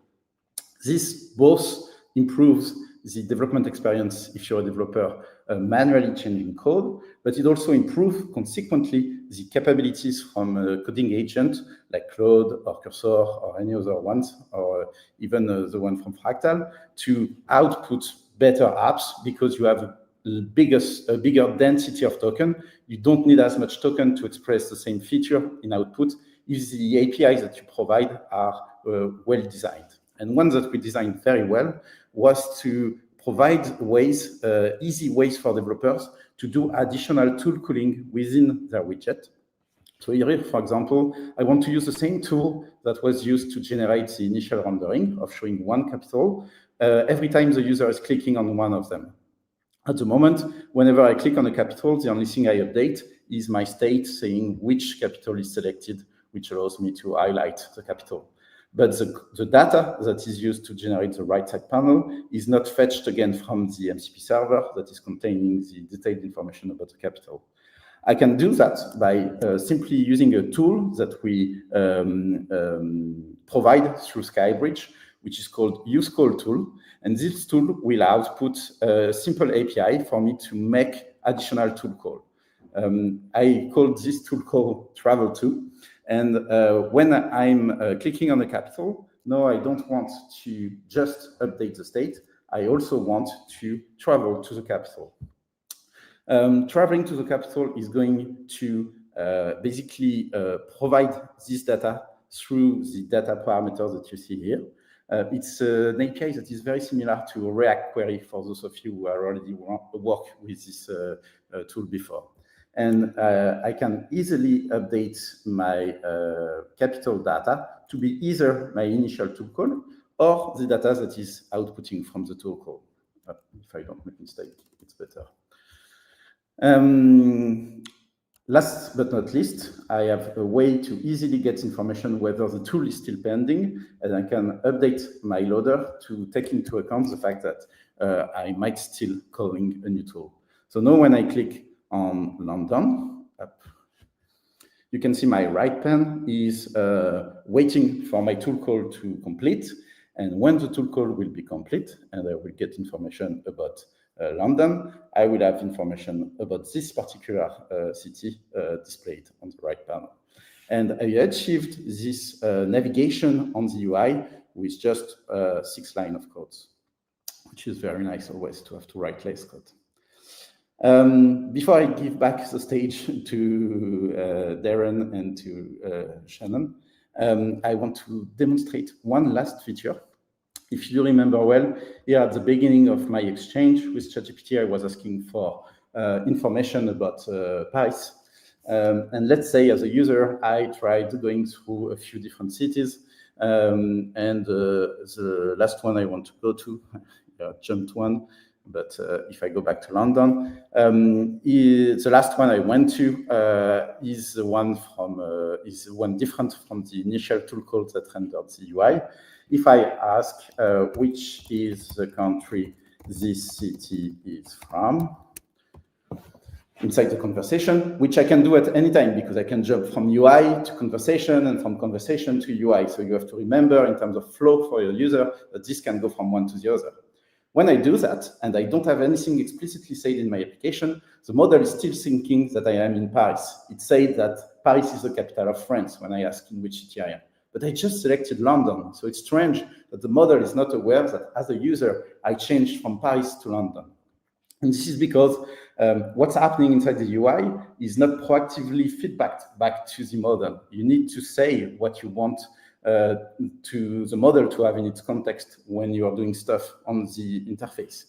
This both improves the development experience if you're a developer manually changing code, but it also improves consequently the capabilities from a coding agent like Claude or Cursor or any other ones, or even the one from Fractal, to output better apps because you have a bigger density of token. You don't need as much token to express the same feature in output if the APIs that you provide are well designed. And one that we designed very well was to provide ways, easy ways for developers to do additional tool calling within their widget. So here, for example, I want to use the same tool that was used to generate the initial rendering of showing one capital every time the user is clicking on one of them. At the moment, whenever I click on a capital, the only thing I update is my state saying which capital is selected, which allows me to highlight the capital. But the data that is used to generate the right side panel is not fetched again from the MCP server that is containing the detailed information about the capital. I can do that by simply using a tool that we provide through SkyBridge, which is called useCallTool. And this tool will output a simple API for me to make additional tool call. I called this tool call travel2. And when I'm clicking on the capital, no, I don't want to just update the state. I also want to travel to the capital. Traveling to the capital is going to basically provide this data through the data parameters that you see here. It's an API that is very similar to a React query for those of you who are already work with this tool before. And I can easily update my capital data to be either my initial tool call or the data that is outputting from the tool call. If I don't make a mistake, it's better. Last but not least, I have a way to easily get information whether the tool is still pending, and I can update my loader to take into account the fact that I might still calling a new tool. So now when I click on London, you can see my right pane is waiting for my tool call to complete. And when the tool call will be complete, and I will get information about London, I will have information about this particular city displayed on the right panel. And I achieved this navigation on the UI with just 6 lines of code, which is very nice always to have to write less code. Before I give back the stage to Darren and to Shannon, I want to demonstrate one last feature. If you remember well, here at the beginning of my exchange with ChatGPT, I was asking for information about Paris. And let's say as a user, I tried going through a few different cities. And the last one I want to go to, I jumped one, but if I go back to London, the last one I went to is one different from the initial tool call that rendered the UI. If I ask which is the country this city is from, inside the conversation, which I can do at any time because I can jump from UI to conversation and from conversation to UI. So you have to remember in terms of flow for your user that this can go from one to the other. When I do that, and I don't have anything explicitly said in my application, the model is still thinking that I am in Paris. It said that Paris is the capital of France when I ask in which city I am. But I just selected London. So it's strange that the model is not aware that as a user, I changed from Paris to London. And this is because what's happening inside the UI is not proactively feedbacked back to the model. You need to say what you want to the model to have in its context when you are doing stuff on the interface.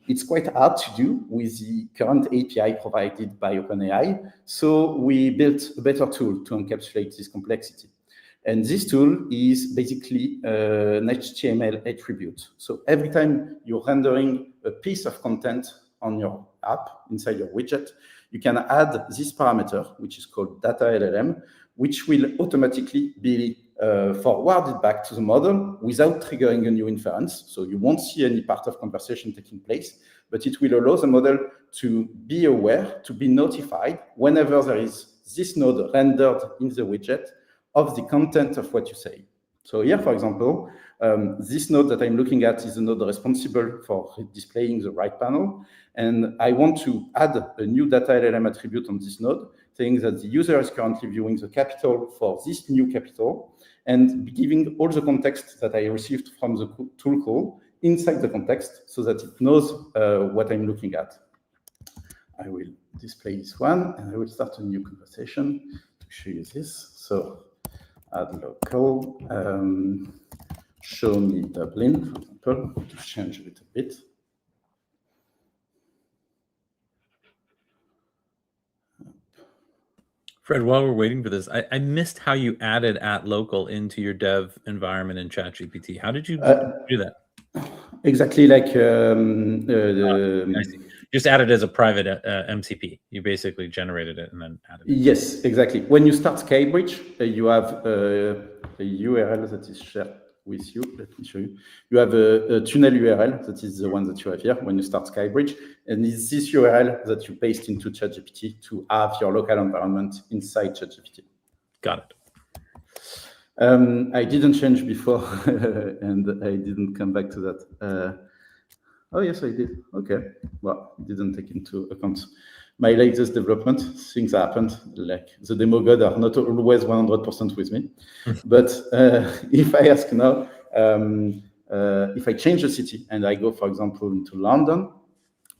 It's quite hard to do with the current API provided by OpenAI, so we built a better tool to encapsulate this complexity. And this tool is basically an HTML attribute. So every time you're rendering a piece of content on your app inside your widget, you can add this parameter, which is called data LLM, which will automatically be forwarded back to the model without triggering a new inference. So you won't see any part of conversation taking place, but it will allow the model to be aware, to be notified whenever there is this node rendered in the widget of the content of what you say. So here, for example, this node that I'm looking at is the node responsible for displaying the right panel. And I want to add a new data LLM attribute on this node, saying that the user is currently viewing the capital for this new capital and giving all the context that I received from the tool call inside the context so that it knows what I'm looking at. I will display this one and I will start a new conversation to show you this. So add local, show me Dublin, for example, to change a little bit. Fred, while we're waiting for this, I missed how you added @local into your dev environment in ChatGPT. How did you do that? Exactly like I see. Just added as a private MCP. You basically generated it and then added it. Yes, exactly. When you start SkyBridge, you have a URL that is shared with you. Let me show you. You have a tunnel URL, that is the one that you have here when you start SkyBridge. And it's this URL that you paste into ChatGPT to have your local environment inside ChatGPT. Got it. I didn't change before, and I didn't come back to that. Oh, yes, I did. Okay. Well, didn't take into account my latest development. Things happened, like the demo god are not always 100% with me. But if I ask now, if I change the city and I go, for example, into London,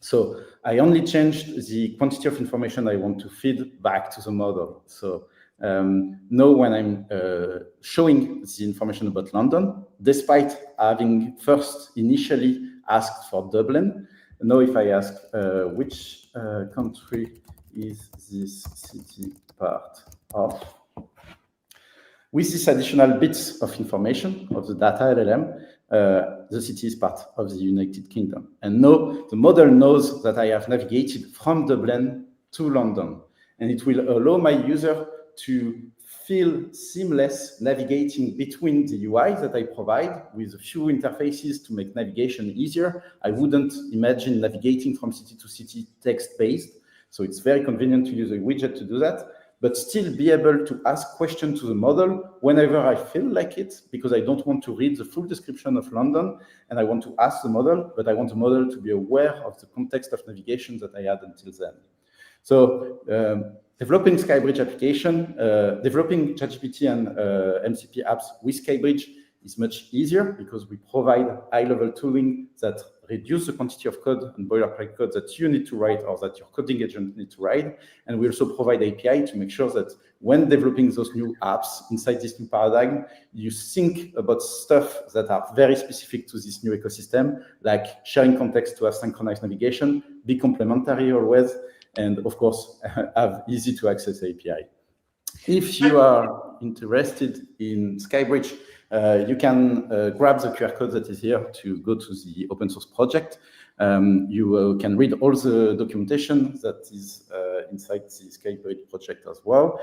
so I only changed the quantity of information I want to feed back to the model. So now when I'm showing the information about London, despite having first initially asked for Dublin, now if I ask which country is this city part of, with this additional bits of information of the data LLM, the city is part of the United Kingdom. And now the model knows that I have navigated from Dublin to London. And it will allow my user to feel seamless navigating between the UI that I provide with a few interfaces to make navigation easier. I wouldn't imagine navigating from city to city text-based. So it's very convenient to use a widget to do that, but still be able to ask questions to the model whenever I feel like it, because I don't want to read the full description of London and I want to ask the model, but I want the model to be aware of the context of navigation that I had until then. So developing SkyBridge application, developing ChatGPT and MCP apps with SkyBridge is much easier because we provide high-level tooling that reduce the quantity of code and boilerplate code that you need to write or that your coding agent need to write. And we also provide API to make sure that when developing those new apps inside this new paradigm, you think about stuff that are very specific to this new ecosystem, like sharing context to have synchronized navigation, be complementary always, and of course, have easy to access API. If you are interested in SkyBridge, you can grab the QR code that is here to go to the open source project. You can read all the documentation that is inside the SkyBridge project as well.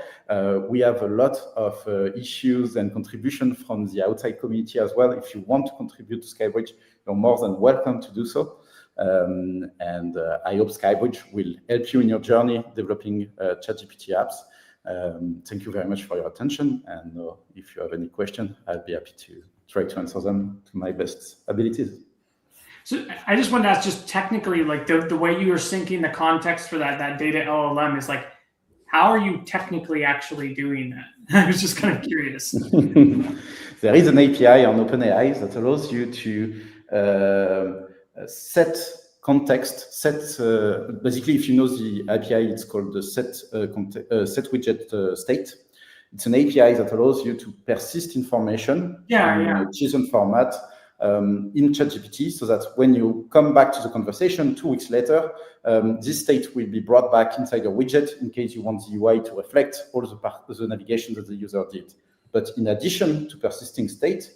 We have a lot of issues and contribution from the outside community as well. If you want to contribute to SkyBridge, you're more than welcome to do so. I hope SkyBridge will help you in your journey developing ChatGPT apps. Thank you very much for your attention. And if you have any question, I'll be happy to try to answer them to my best abilities. So I just wanted to ask, just technically, like the way you are syncing the context for that data LLM is like, how are you technically actually doing that? I was just kind of curious. There is an API on OpenAI that allows you to set context, basically if you know the API, it's called the set widget state. It's an API that allows you to persist information in a JSON format in ChatGPT, so that when you come back to the conversation 2 weeks later, this state will be brought back inside a widget in case you want the UI to reflect all the navigation that the user did. But in addition to persisting state,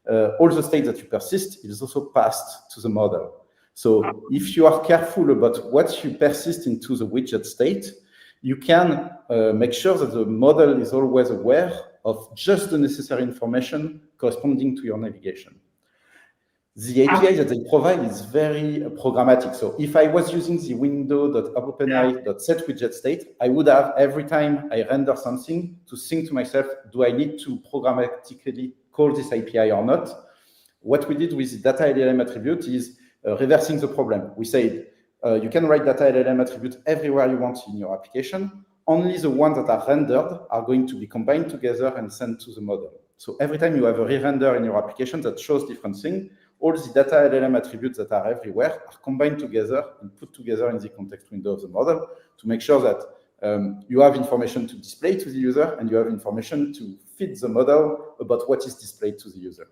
all the state that you persist is also passed to the model. So if you are careful about what you persist into the widget state, you can make sure that the model is always aware of just the necessary information corresponding to your navigation. The API that they provide is very programmatic. So if I was using the window.openai.setWidgetState, I would have, every time I render something, to think to myself, do I need to programmatically call this API or not? What we did with the data LLM attribute is reversing the problem. We said, you can write data LLM attribute everywhere you want in your application. Only the ones that are rendered are going to be combined together and sent to the model. So every time you have a re-render in your application that shows different things, all the data LLM attributes that are everywhere are combined together and put together in the context window of the model to make sure that you have information to display to the user and you have information to feed the model about what is displayed to the user.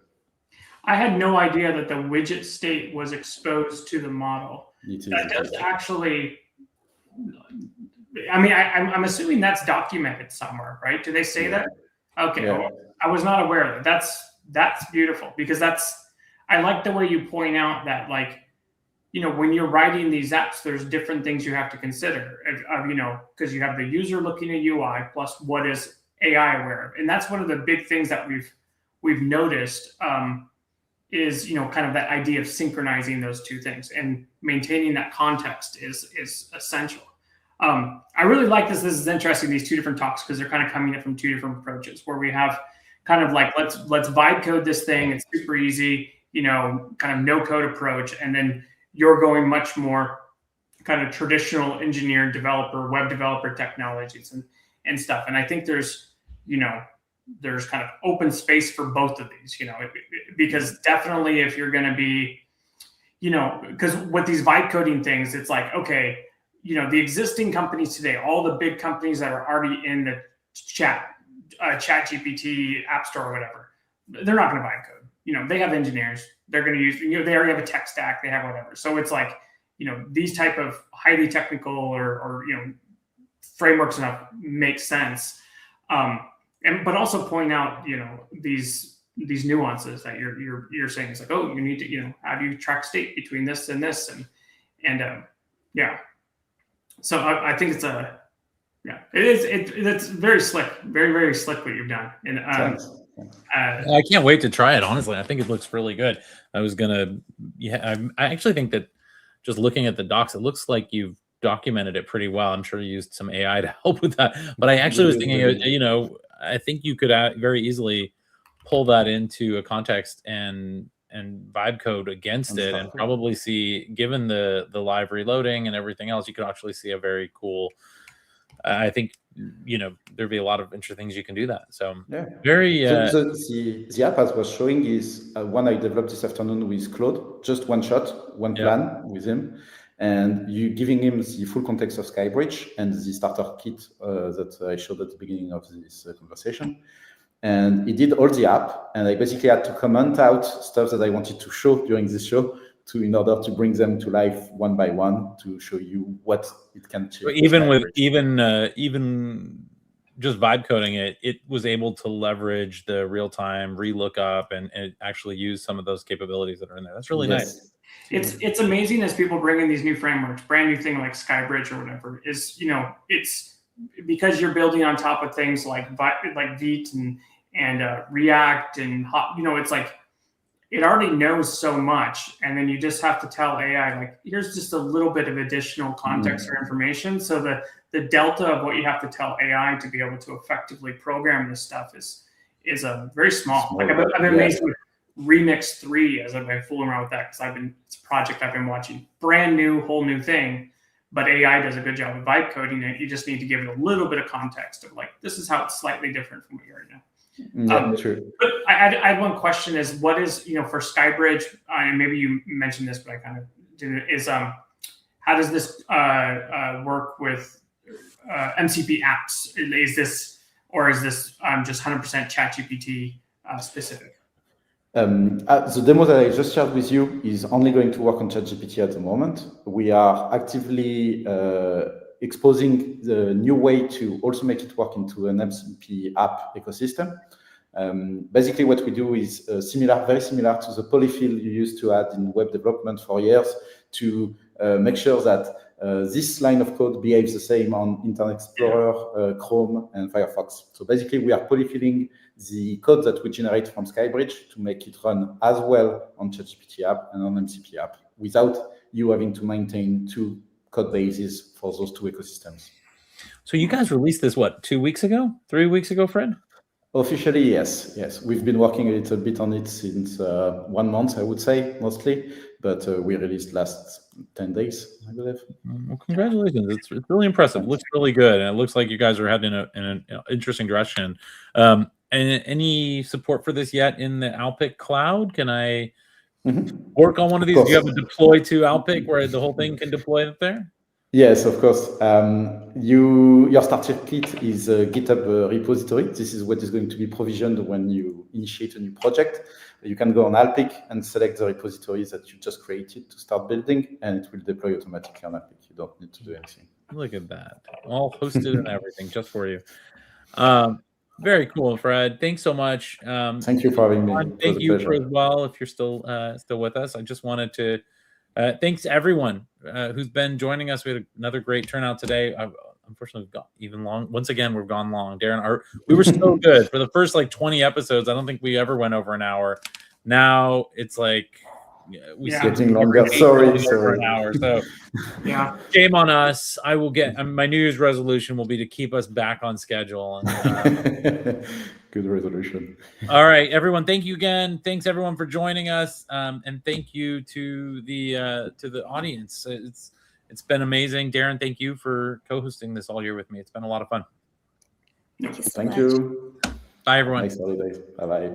I had no idea that the widget state was exposed to the model. That does actually, I mean, I'm assuming that's documented somewhere, right? Do they say that? Okay, well, I was not aware of that. That's beautiful, because I like the way you point out that, like, you know, when you're writing these apps, there's different things you have to consider, you know, because you have the user looking at UI plus what is AI aware of. And that's one of the big things that we've noticed is, you know, kind of that idea of synchronizing those two things and maintaining that context is essential. I really like this. This is interesting, these two different talks, because they're kind of coming in from two different approaches, where we have kind of like, let's vibe code this thing. It's super easy, you know, kind of no code approach. And then you're going much more kind of traditional engineer, developer, web developer technologies and stuff. And I think there's, you know, there's kind of open space for both of these, you know, because definitely if you're going to be, you know, because with these vibe coding things, it's like, okay, you know, the existing companies today, all the big companies that are already in the ChatGPT app store or whatever, they're not going to vibe code. You know, they have engineers, they're going to use, you know, they already have a tech stack, they have whatever. So it's like, you know, these type of highly technical or you know, frameworks and stuff make sense. But also point out, you know, these nuances that you're saying. It's like, oh, you need to, you know, how do you track state between this and this, and yeah. So I think it's it's very slick, very, very slick what you've done. And I can't wait to try it. Honestly, I think it looks really good. I actually think that just looking at the docs, it looks like you've documented it pretty well. I'm sure you used some AI to help with that. But I actually was thinking, you know, I think you could very easily pull that into a context and vibe code against it, and probably see, given the live reloading and everything else, you could actually see a very cool. I think, you know, there'd be a lot of interesting things you can do that. So very. The app I was showing is one I developed this afternoon with Claude. Just one shot, one plan with him. And you giving him the full context of SkyBridge and the starter kit that I showed at the beginning of this conversation. And he did all the app, and I basically had to comment out stuff that I wanted to show during this show in order to bring them to life one by one to show you what it can achieve. Even just vibe coding it was able to leverage the real-time relookup and actually use some of those capabilities that are in there. That's really nice. It's amazing as people bring in these new frameworks, brand new thing like SkyBridge or whatever, is, you know, it's because you're building on top of things like Vite and React and, you know, it's like it already knows so much, and then you just have to tell AI, like, here's just a little bit of additional context or information. So the delta of what you have to tell AI to be able to effectively program this stuff is very small. Like I've been amazed with Remix 3 as I've been fooling around with that, because it's a project I've been watching, brand new, whole new thing, but AI does a good job of vibe coding it. You just need to give it a little bit of context of, like, this is how it's slightly different from what you already know. True. But I had one question: is what is, you know, for SkyBridge, and maybe you mentioned this, but I kind of didn't. Is how does this work with MCP apps? Is this or is this just 100% ChatGPT specific? The demo that I just shared with you is only going to work on ChatGPT at the moment. We are actively exposing the new way to also make it work into an MCP app ecosystem. Basically, what we do is very similar to the polyfill you used to add in web development for years to make sure that this line of code behaves the same on Internet Explorer, Chrome, and Firefox. So basically, we are polyfilling the code that we generate from SkyBridge to make it run as well on ChatGPT app and on MCP app without you having to maintain two code bases for those two ecosystems. So you guys released this, what, 2 weeks ago, 3 weeks ago, Fred? Officially, yes. We've been working a little bit on it since 1 month, I would say, mostly, but we released last 10 days, I believe. Well, congratulations. It's really impressive. It looks really good, and it looks like you guys are heading in an interesting direction. And any support for this yet in the Alpic cloud? Can I work on one of these? Do you have a deploy to Alpic where the whole thing can deploy it there? Yes, of course. Your starter kit is a GitHub repository. This is what is going to be provisioned when you initiate a new project. You can go on Alpic and select the repositories that you just created to start building, and it will deploy automatically on Alpic. You don't need to do anything. Look at that. All hosted and everything just for you. Very cool, Fred. Thanks so much. Thank you for having me. Thank you for as well. If you're still with us, I just wanted to thanks everyone who's been joining us. We had another great turnout today. Unfortunately, we've got even long. Once again, we've gone long. Darren, we were so good for the first 20 episodes. I don't think we ever went over an hour. Now it's getting longer. Sorry. An hour. So shame on us. I will get my New Year's resolution will be to keep us back on schedule. And, good resolution. All right, everyone. Thank you again. Thanks everyone for joining us, and thank you to the audience. It's been amazing, Darren. Thank you for co-hosting this all year with me. It's been a lot of fun. Thank you so Thank much. you. Bye, everyone. Nice holidays. Bye bye.